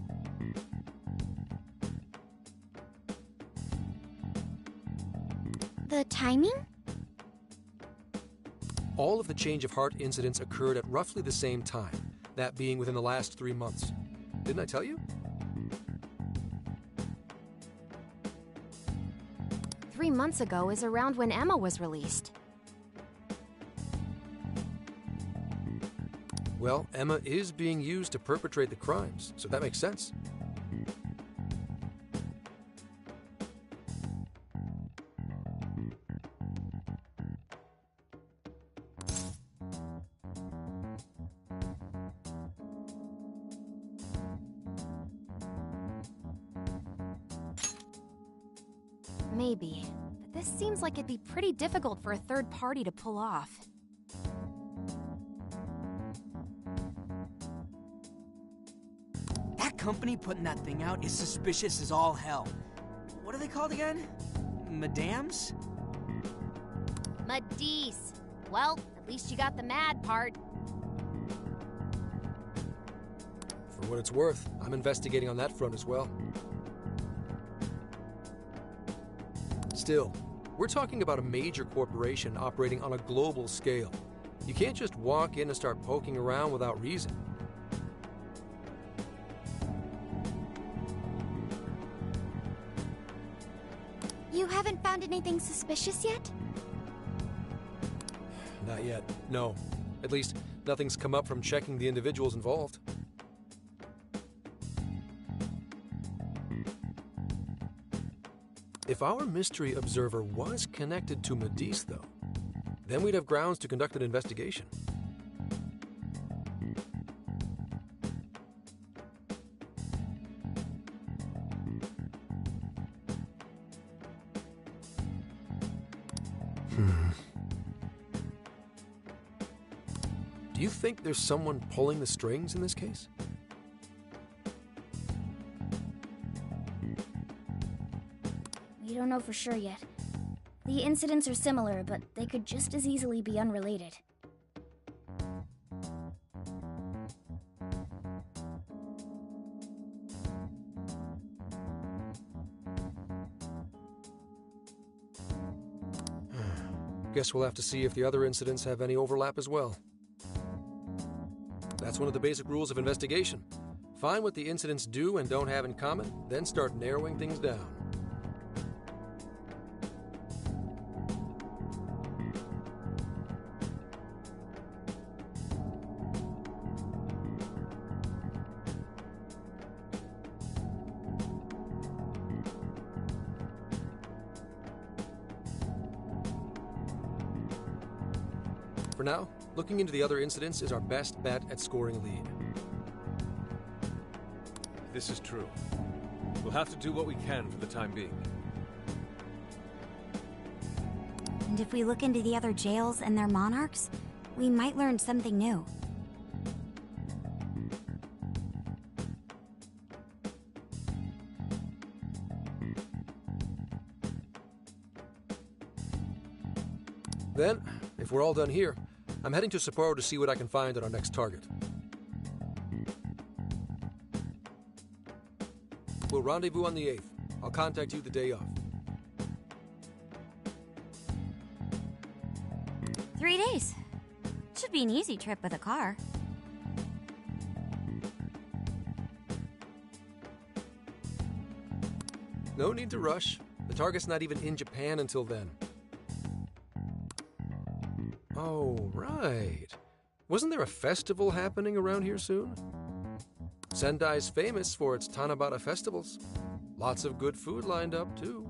The timing? All of the change of heart incidents occurred at roughly the same time, that being within the last 3 months. Didn't I tell you? 3 months ago is around when Emma was released. Well, Emma is being used to perpetrate the crimes, so that makes sense. Maybe, but this seems like it'd be pretty difficult for a third party to pull off. That company putting that thing out is suspicious as all hell. What are they called again? Madams? Madis. Well, at least you got the mad part. For what it's worth, I'm investigating on that front as well. Still, we're talking about a major corporation operating on a global scale. You can't just walk in and start poking around without reason. You haven't found anything suspicious yet? Not yet, no. At least, nothing's come up from checking the individuals involved. If our mystery observer was connected to Madis, though, then we'd have grounds to conduct an investigation. Do you think there's someone pulling the strings in this case? We don't know for sure yet. The incidents are similar, but they could just as easily be unrelated. Guess we'll have to see if the other incidents have any overlap as well. That's one of the basic rules of investigation. Find what the incidents do and don't have in common, then start narrowing things down. For now, looking into the other incidents is our best bet at scoring a lead. This is true. We'll have to do what we can for the time being. And if we look into the other jails and their monarchs, we might learn something new. Then, if we're all done here, I'm heading to Sapporo to see what I can find on our next target. We'll rendezvous on the 8th. I'll contact you the day of. 3 days. Should be an easy trip with a car. No need to rush. The target's not even in Japan until then. Oh, right. Wasn't there a festival happening around here soon? Sendai's famous for its Tanabata festivals. Lots of good food lined up, too.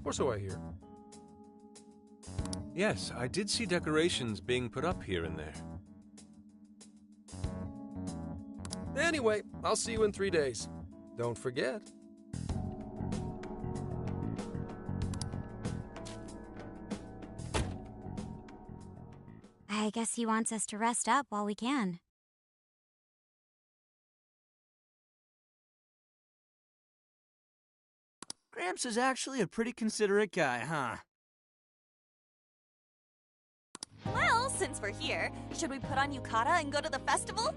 Or so I hear. Yes, I did see decorations being put up here and there. Anyway, I'll see you in 3 days. Don't forget. I guess he wants us to rest up while we can. Gramps is actually a pretty considerate guy, huh? Well, since we're here, should we put on yukata and go to the festival?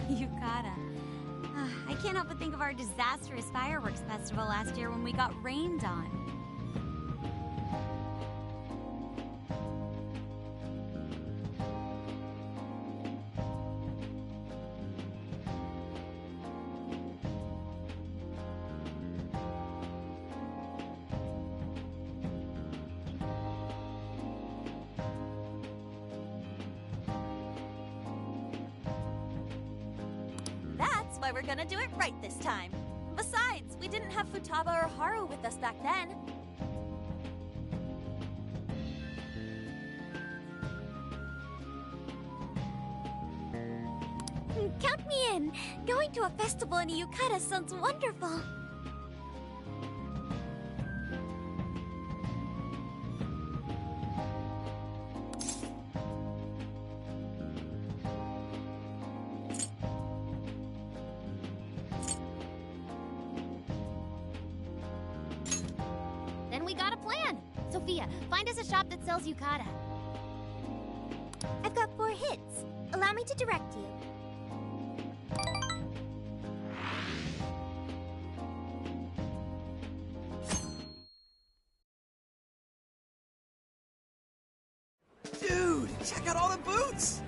Yukata. I can't help but think of our disastrous fireworks festival last year when we got rained on. That's why we're gonna do it right this time. Besides, we didn't have Futaba or Haru with us back then. Count me in. Going to a festival in Yukata sounds wonderful. Then we got a plan. Sophia, find us a shop that sells yukata. I've got 4 hits. Allow me to direct you. Dude, check out all the boots!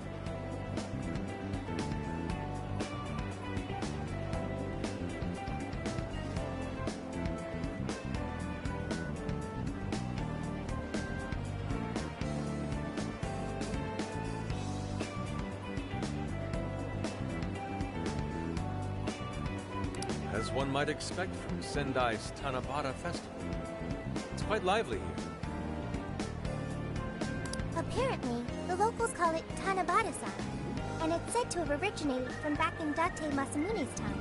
As one might expect from Sendai's Tanabata Festival. It's quite lively here. Apparently, the locals call it Tanabata-san, and it's said to have originated from back in Date Masamune's time.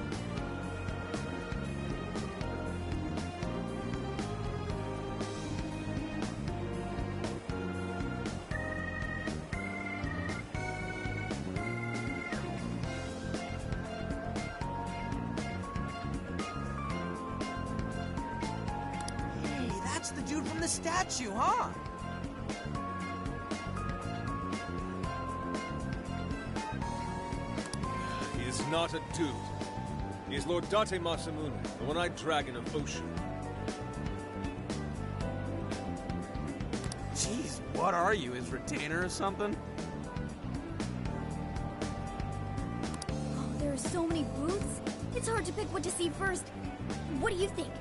Hey, that's the dude from the statue, huh? He is not a dude. He is Lord Date Masamune, the one-eyed dragon of Ocean. Jeez, what are you, his retainer or something? Oh, there are so many booths. It's hard to pick what to see first. What do you think?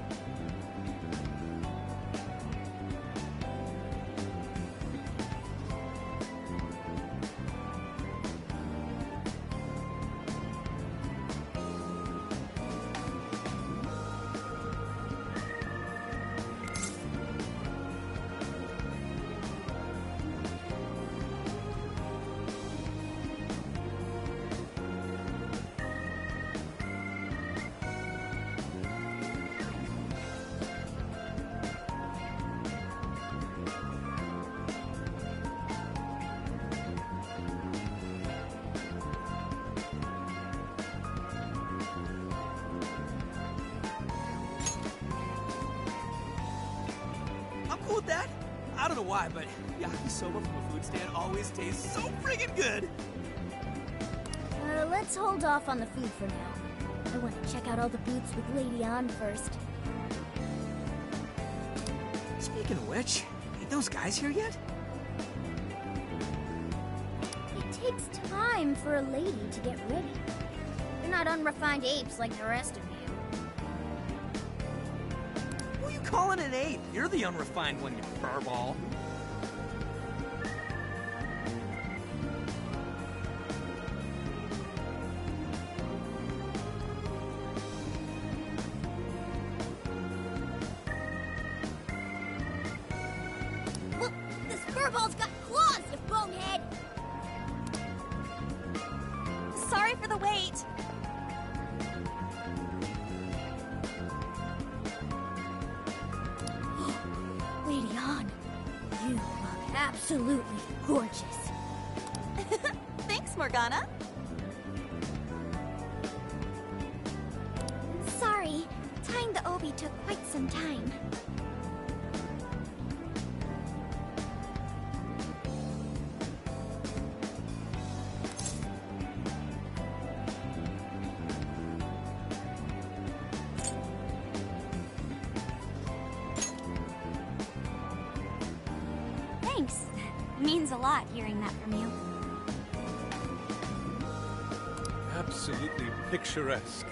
I'm cool with that. I don't know why, but yakisoba from a food stand always tastes so friggin' good. Let's hold off on the food for now. I want to check out all the booths with Lady On first. Speaking of which, ain't those guys here yet? It takes time for a lady to get ready. They're not unrefined apes like the rest of you. Who you calling an ape? You're the unrefined one, you furball. Look, this furball's got claws, you bonehead! Sorry for the wait. Lady On, you look absolutely gorgeous. Thanks, Morgana. Sorry, tying the obi took quite some time. Thanks. Means a lot hearing that from you. Absolutely picturesque.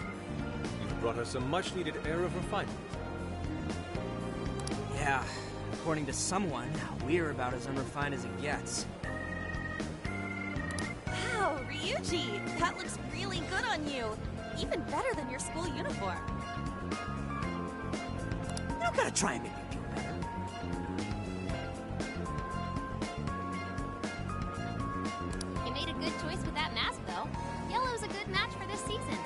You've brought us a much-needed air of refinement. Yeah, according to someone, we're about as unrefined as it gets. Wow, Ryuji! That looks really good on you! Even better than your school uniform. You don't gotta try and make me feel better. You made a good choice with that mask, though. Yellow's a good match for this season.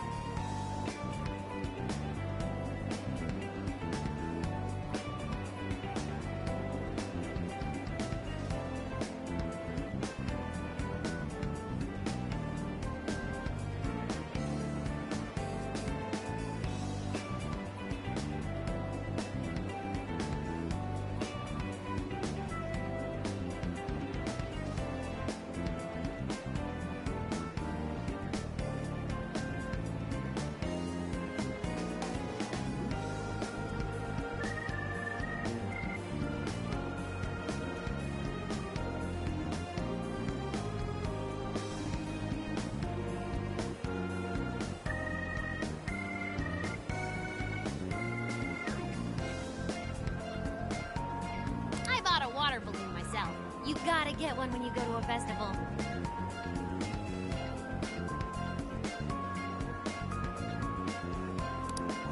I bought a water balloon myself. You gotta get one when you go to a festival.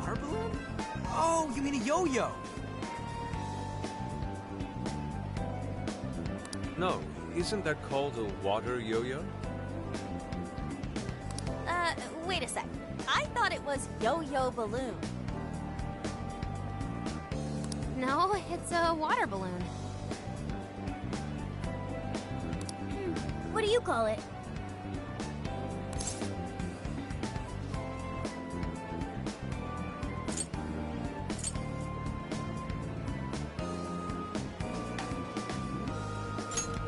Water balloon? Oh, you mean a yo-yo? No, isn't that called a water yo-yo? Wait a sec. I thought it was yo-yo balloon. No, it's a water balloon. What do you call it?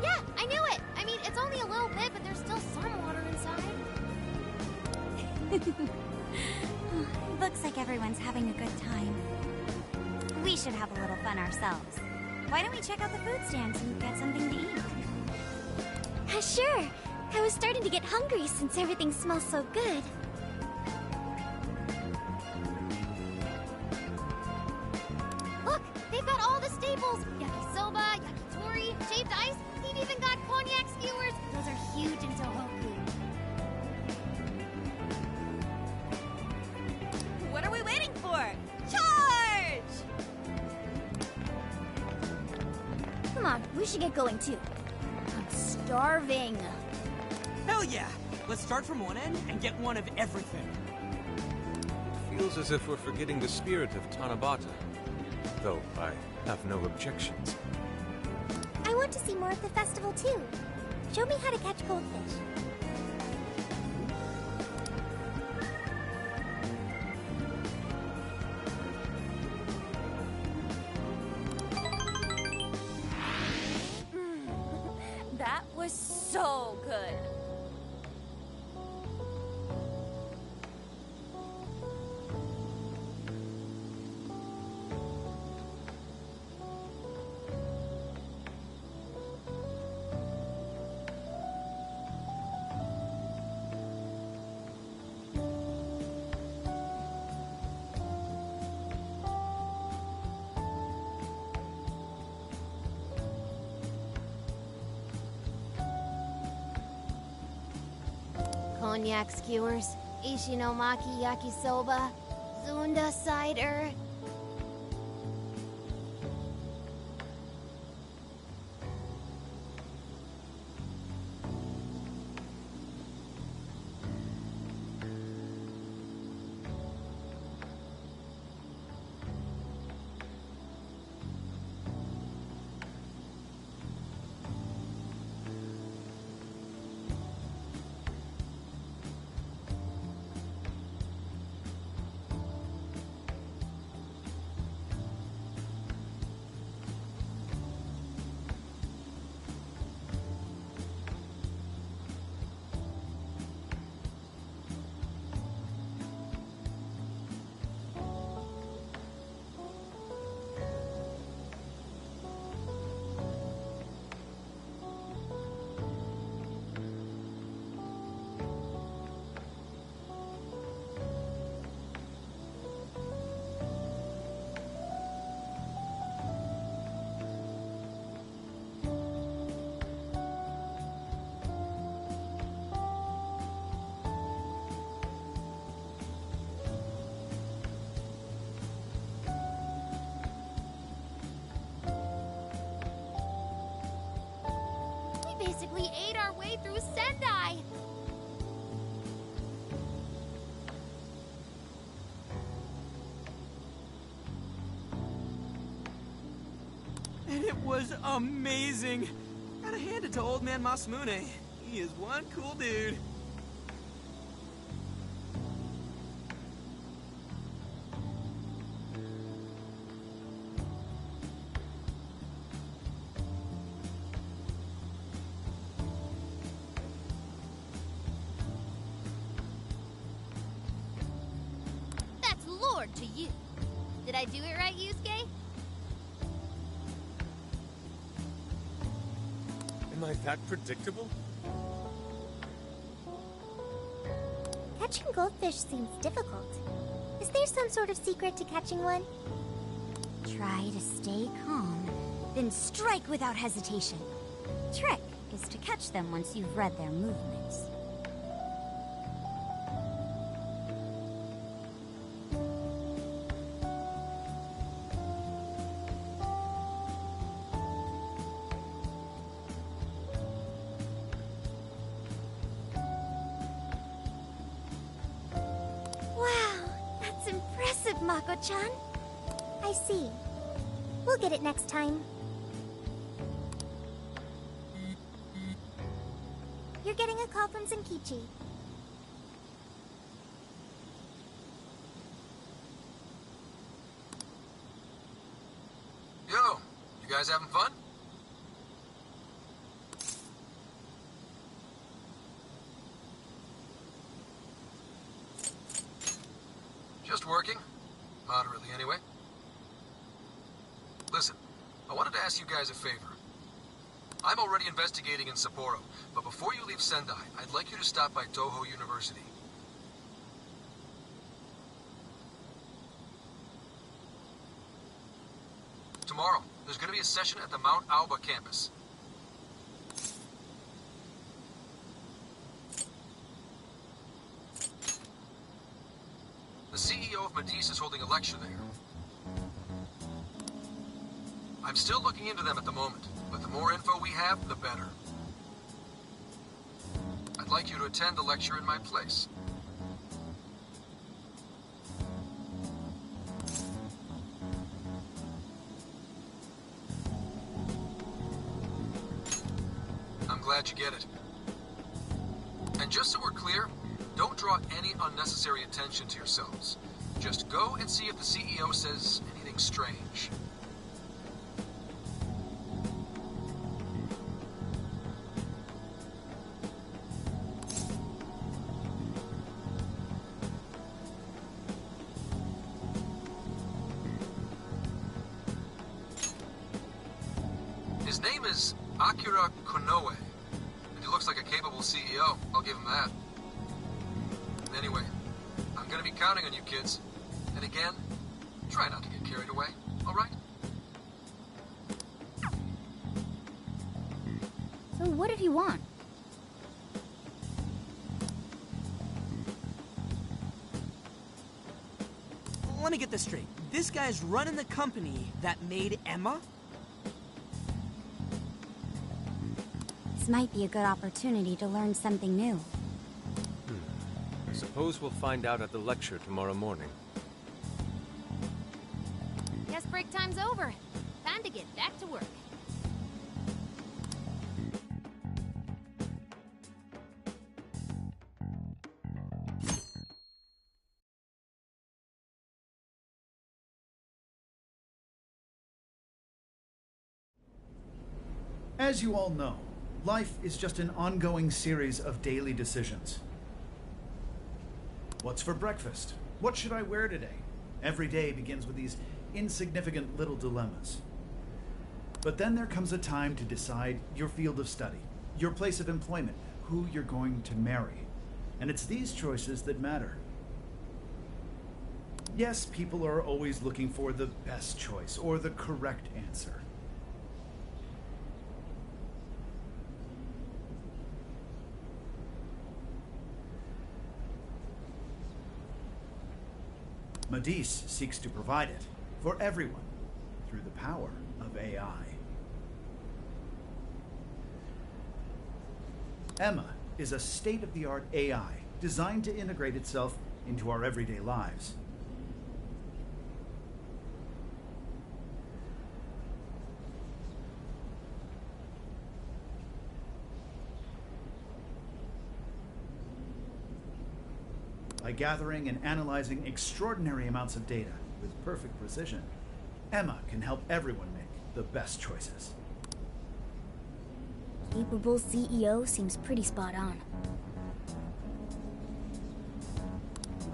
Yeah, I knew it! I mean, it's only a little bit, but there's still some water inside. Looks like everyone's having a good time. We should have a little fun ourselves. Why don't we check out the food stands and get something to eat? Sure. I was starting to get hungry since everything smells so good. Look, they've got all the staples. Yakisoba, yakitori, shaved ice. They've even got cognac skewers. Those are huge in Tohoku. What are we waiting for? Charge! Come on, we should get going too. I'm starving. Hell yeah! Let's start from one end and get one of everything. Feels as if we're forgetting the spirit of Tanabata. Though I have no objections. I want to see more of the festival too. Show me how to catch goldfish. That was so good. Cognac skewers, ishinomaki yakisoba, zunda cider. basically ate our way through Sendai. And it was amazing. Gotta hand it to old man Masamune. He is one cool dude. That's Lord to you. Did I do it right, Yusuke? Am I that predictable? Catching goldfish seems difficult. Is there some sort of secret to catching one? Try to stay calm, then strike without hesitation. Trick is to catch them once you've read their movements. Mako-chan? I see. We'll get it next time. You're getting a call from Zenkichi. Yo, you guys having fun? Just working. Moderately, anyway. Listen, I wanted to ask you guys a favor. I'm already investigating in Sapporo, but before you leave Sendai, I'd like you to stop by Toho University. Tomorrow, there's going to be a session at the Mount Aoba campus. The CEO of Medice is holding a lecture there. I'm still looking into them at the moment, but the more info we have, the better. I'd like you to attend the lecture in my place. I'm glad you get it. And just so we're clear, don't draw any unnecessary attention to yourselves. Just go and see if the CEO says anything strange. His name is Akira Konoe, and he looks like a capable CEO. I'll give him that. Anyway, I'm gonna be counting on you kids. And again, try not to get carried away, all right? So what did he want? Let me get this straight. This guy's running the company that made Emma? This might be a good opportunity to learn something new. I suppose we'll find out at the lecture tomorrow morning. Guess break time's over. Time to get back to work. As you all know, life is just an ongoing series of daily decisions. What's for breakfast? What should I wear today? Every day begins with these insignificant little dilemmas. But then there comes a time to decide your field of study, your place of employment, who you're going to marry. And it's these choices that matter. Yes, people are always looking for the best choice or the correct answer. Medice seeks to provide it for everyone through the power of AI. Emma is a state-of-the-art AI designed to integrate itself into our everyday lives. By gathering and analyzing extraordinary amounts of data with perfect precision, Emma can help everyone make the best choices. Capable CEO seems pretty spot on.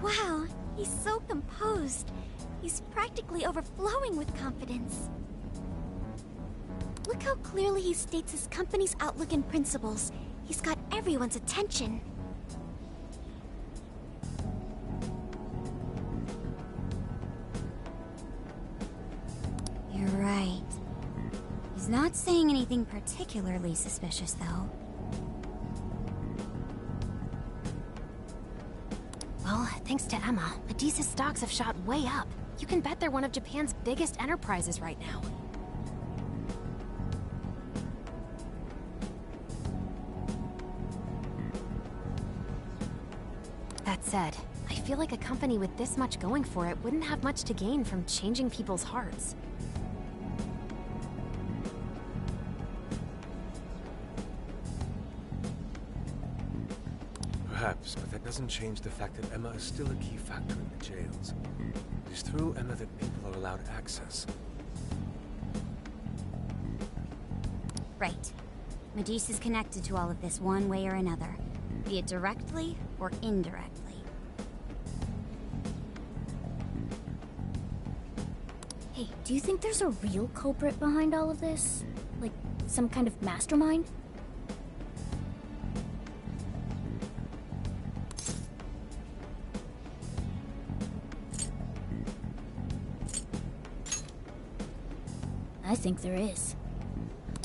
Wow, he's so composed. He's practically overflowing with confidence. Look how clearly he states his company's outlook and principles. He's got everyone's attention. You're right. He's not saying anything particularly suspicious, though. Well, thanks to Emma, Medea's stocks have shot way up. You can bet they're one of Japan's biggest enterprises right now. That said, I feel like a company with this much going for it wouldn't have much to gain from changing people's hearts. Perhaps, but that doesn't change the fact that Emma is still a key factor in the jails. It is through Emma that people are allowed access. Right. Meduse is connected to all of this one way or another, be it directly or indirectly. Hey, do you think there's a real culprit behind all of this? Like, some kind of mastermind? I think there is.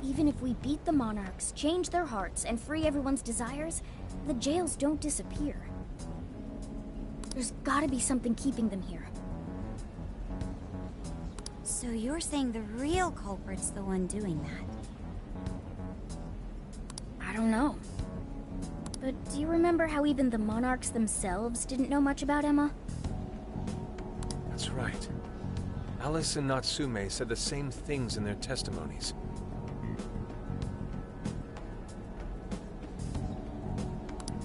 Even if we beat the Monarchs, change their hearts, and free everyone's desires, the jails don't disappear. There's gotta be something keeping them here. So you're saying the real culprit's the one doing that? I don't know. But do you remember how even the Monarchs themselves didn't know much about Emma? That's right. Alice and Natsume said the same things in their testimonies.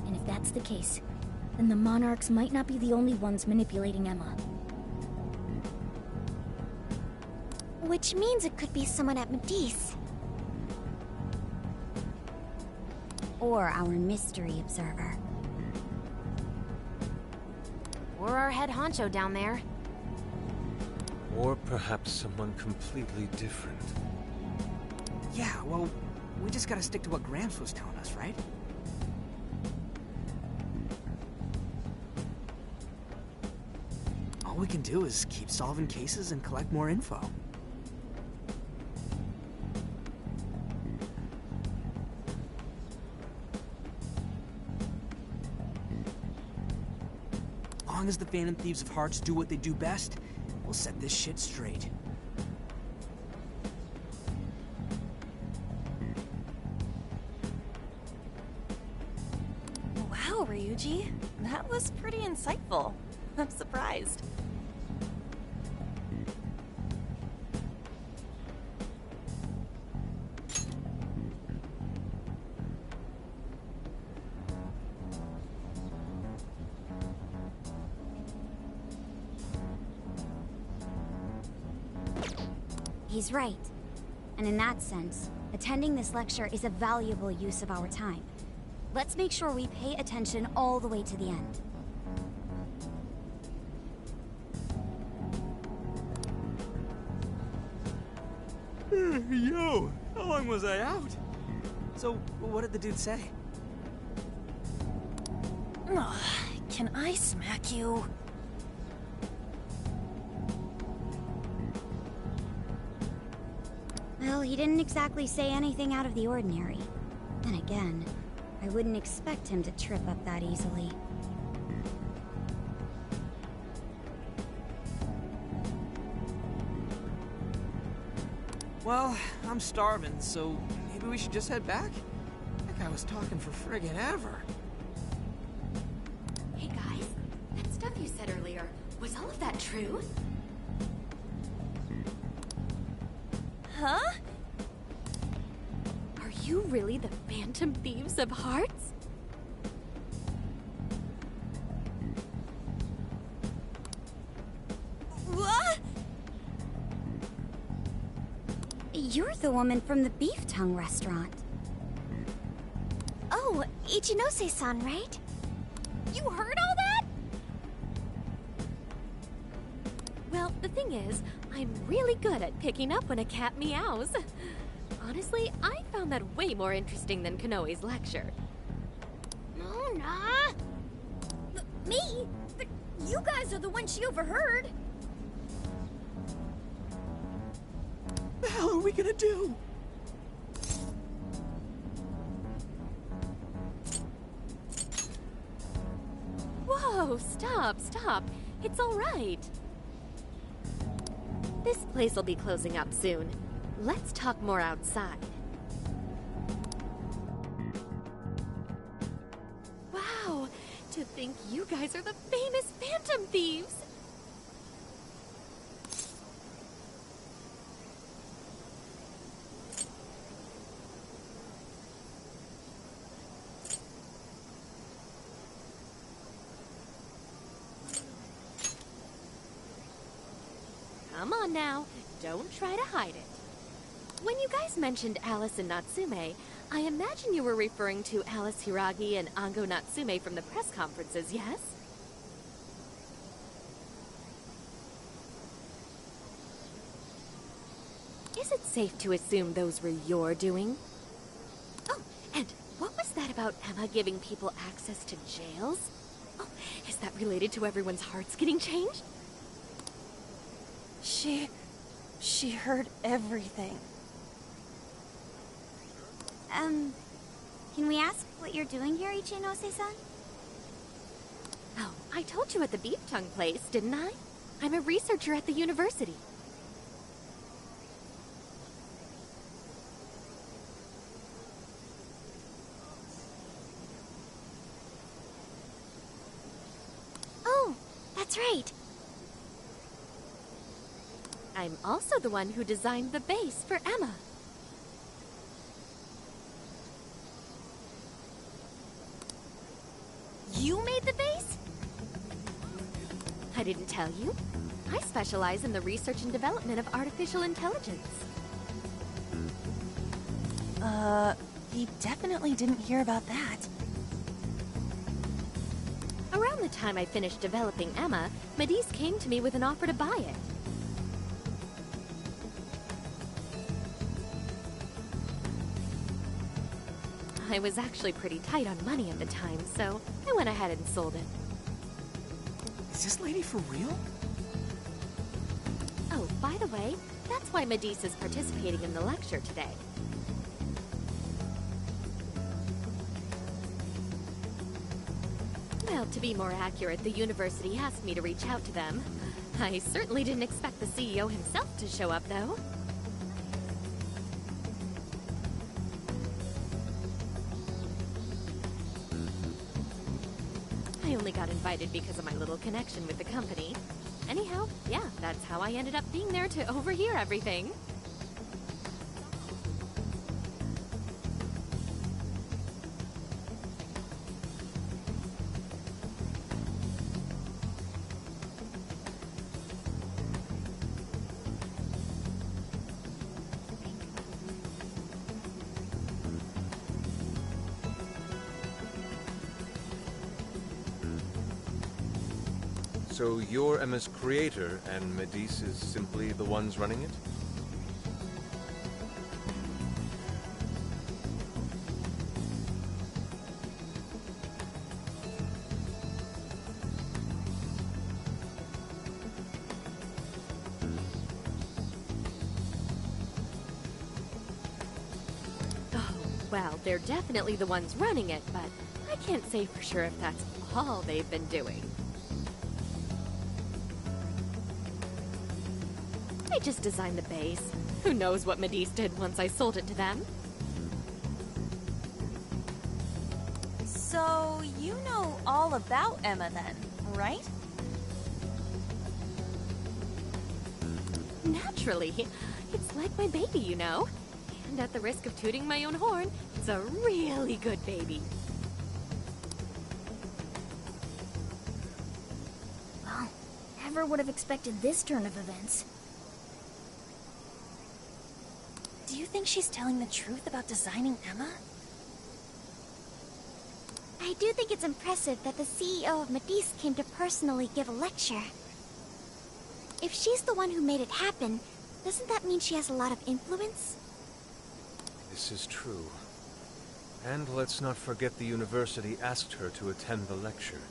And if that's the case, then the Monarchs might not be the only ones manipulating Emma. Which means it could be someone at Medea's. Or our mystery observer. Or our head honcho down there. Or perhaps someone completely different. Yeah, well, we just gotta stick to what Gramps was telling us, right? All we can do is keep solving cases and collect more info. As long as the Phantom Thieves of Hearts do what they do best, we'll set this shit straight. Wow, Ryuji. That was pretty insightful. I'm surprised. He's right. And in that sense, attending this lecture is a valuable use of our time. Let's make sure we pay attention all the way to the end. Yo, how long was I out? So, what did the dude say? Ugh, can I smack you? Well, he didn't exactly say anything out of the ordinary. Then again, I wouldn't expect him to trip up that easily. Well, I'm starving, so maybe we should just head back? I That guy was talking for friggin' ever. Hey guys, that stuff you said earlier, was all of that true? Huh? Are you really the Phantom Thieves of Hearts? What? You're the woman from the Beef Tongue restaurant. Oh, Ichinose-san, right? You heard all that? Well, the thing is, I'm really good at picking up when a cat meows. Honestly, I found that way more interesting than Kanoe's lecture. Mona! Me? But you guys are the ones she overheard. The hell are we gonna do? Whoa, stop. It's all right. This place will be closing up soon. Let's talk more outside. Wow, to think you guys are the famous Phantom Thieves! Come on now, don't try to hide it. When you guys mentioned Alice and Natsume, I imagine you were referring to Alice Hiragi and Ango Natsume from the press conferences, yes? Is it safe to assume those were your doing? Oh, and what was that about Emma giving people access to jails? Oh, is that related to everyone's hearts getting changed? She heard everything. Can we ask what you're doing here, Ichinose-san? Oh, I told you at the Beef Tongue place, didn't I? I'm a researcher at the university. Oh, that's right. I'm also the one who designed the base for Emma. You made the base? I didn't tell you. I specialize in the research and development of artificial intelligence. He definitely didn't hear about that. Around the time I finished developing Emma, Medice came to me with an offer to buy it. I was actually pretty tight on money at the time, so I went ahead and sold it. Is this lady for real? Oh, by the way, that's why Medice is participating in the lecture today. Well, to be more accurate, the university asked me to reach out to them. I certainly didn't expect the CEO himself to show up, though. I only got invited because of my little connection with the company. Anyhow, yeah, that's how I ended up being there to overhear everything. So you're Emma's creator, and Medice is simply the ones running it? Oh, well, they're definitely the ones running it, but I can't say for sure if that's all they've been doing. I just designed the base. Who knows what Medice did once I sold it to them? So, you know all about Emma then, right? Naturally. It's like my baby, you know. And at the risk of tooting my own horn, it's a really good baby. Well, never would have expected this turn of events. Do you think she's telling the truth about designing Emma? I do think it's impressive that the CEO of Matisse came to personally give a lecture. If she's the one who made it happen, doesn't that mean she has a lot of influence? This is true. And let's not forget the university asked her to attend the lecture.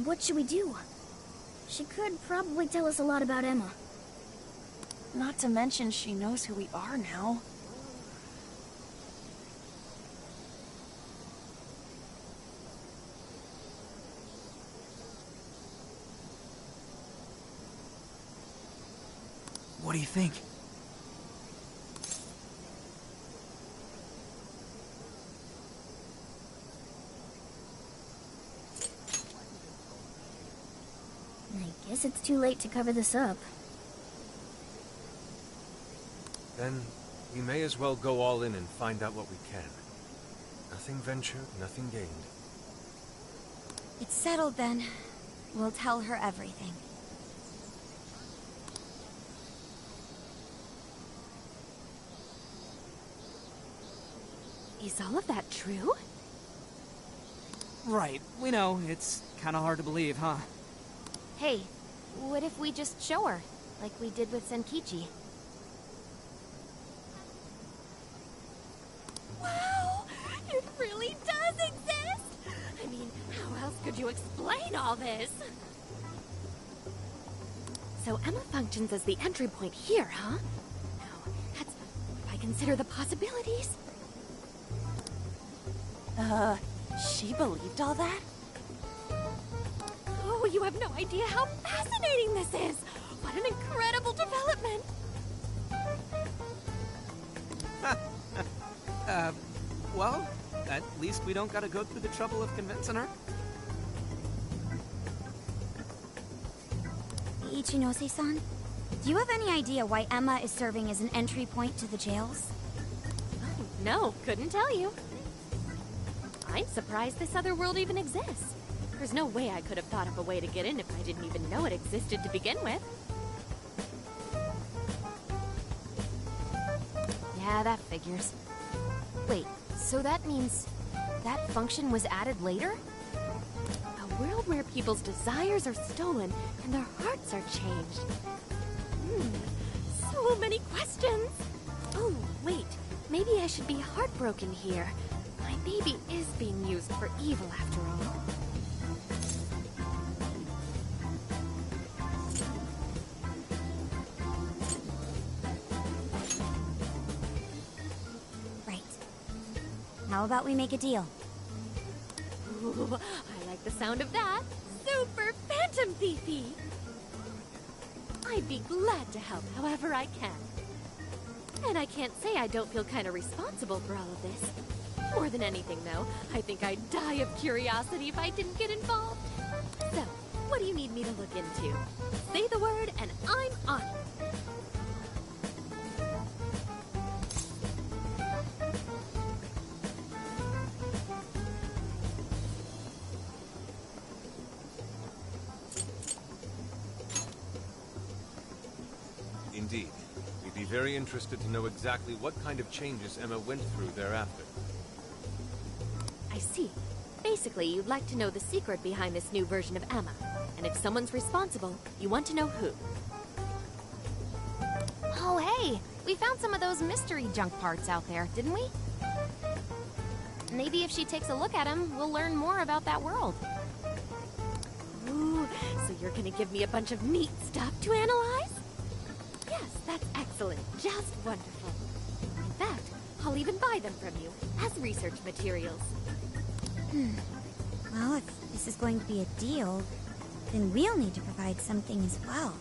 What should we do? She could probably tell us a lot about Emma. Not to mention she knows who we are now. What do you think? I guess it's too late to cover this up. Then we may as well go all in and find out what we can. Nothing ventured, nothing gained. It's settled then. We'll tell her everything. Is all of that true? Right, we know. It's kind of hard to believe, huh? Hey, what if we just show her, like we did with Senkichi? Wow! It really does exist! I mean, how else could you explain all this? So Emma functions as the entry point here, huh? Now, that's... if I consider the possibilities... She believed all that? Oh, you have no idea how fascinating this is! What an incredible development! Well, at least we don't gotta go through the trouble of convincing her. Ichinose-san, do you have any idea why Emma is serving as an entry point to the jails? Oh, no, couldn't tell you. I'm surprised this other world even exists. There's no way I could have thought of a way to get in if I didn't even know it existed to begin with. Yeah, that figures. Wait, so that means that function was added later? A world where people's desires are stolen and their hearts are changed. So many questions! Oh, wait, maybe I should be heartbroken here. My baby is being used for evil after all. Right. How about we make a deal? Ooh, I like the sound of that. Super Phantom Thiefy! I'd be glad to help however I can. And I can't say I don't feel kind of responsible for all of this. More than anything, though, I think I'd die of curiosity if I didn't get involved. So, what do you need me to look into? Say the word and I'm on it. Indeed. We'd be very interested to know exactly what kind of changes Emma went through thereafter. I see. Basically, you'd like to know the secret behind this new version of Emma. And if someone's responsible, you want to know who. Oh, hey! We found some of those mystery junk parts out there, didn't we? Maybe if she takes a look at them, we'll learn more about that world. Ooh, so you're gonna give me a bunch of neat stuff to analyze? Yes, that's excellent. Just wonderful. In fact, I'll even buy them from you as research materials. Well, if this is going to be a deal, then we'll need to provide something as well.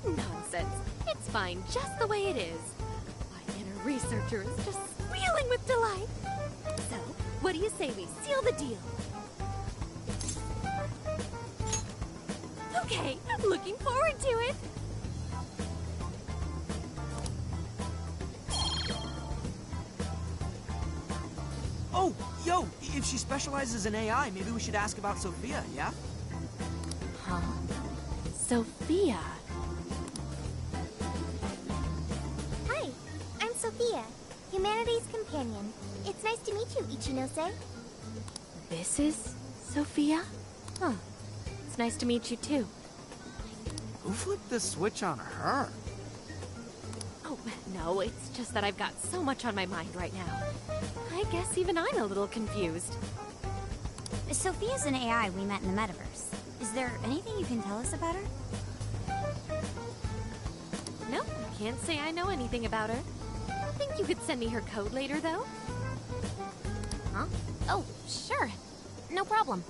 Nonsense. It's fine just the way it is. My inner researcher is just squealing with delight. So, what do you say we seal the deal? Okay, looking forward to it. Oh, yo, if she specializes in AI, maybe we should ask about Sophia, yeah? Huh? Sophia. Hi, I'm Sophia, Humanity's companion. It's nice to meet you, Ichinose. This is Sophia? Huh. It's nice to meet you too. Who flipped the switch on her? Oh, no, it's just that I've got so much on my mind right now. I guess even I'm a little confused. Sophia's an AI we met in the metaverse. Is there anything you can tell us about her? Nope, can't say I know anything about her. Think you could send me her code later, though? Huh? Oh, sure. No problem.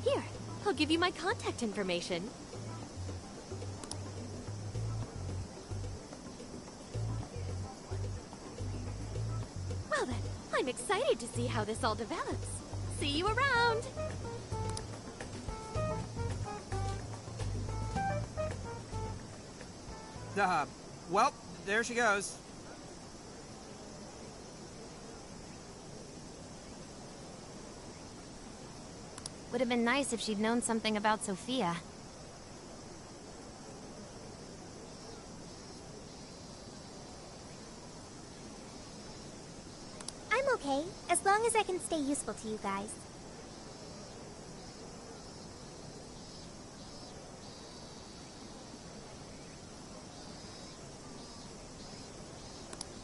Here, I'll give you my contact information. Well then, I'm excited to see how this all develops. See you around! Well, there she goes. Would have been nice if she'd known something about Sophia. I'm okay, as long as I can stay useful to you guys.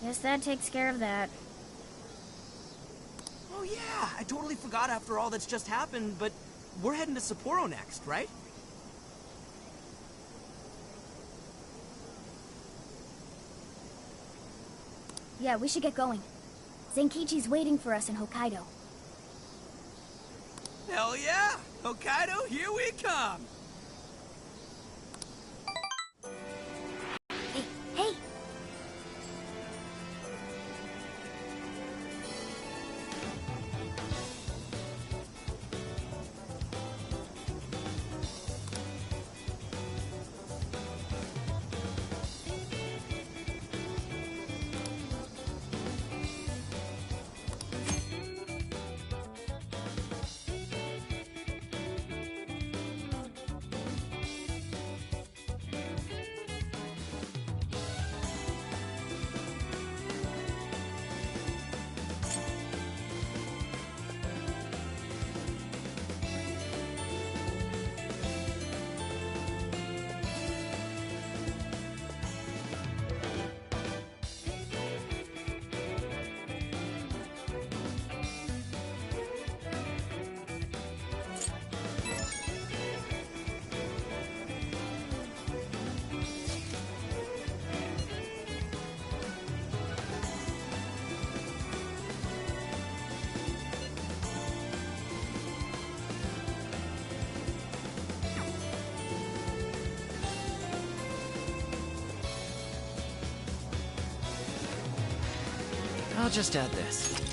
Guess that takes care of that. Oh yeah, I totally forgot after all that's just happened, but we're heading to Sapporo next, right? Yeah, we should get going. Zenkichi's waiting for us in Hokkaido. Hell yeah! Hokkaido, here we come! Hey! I'll just add this.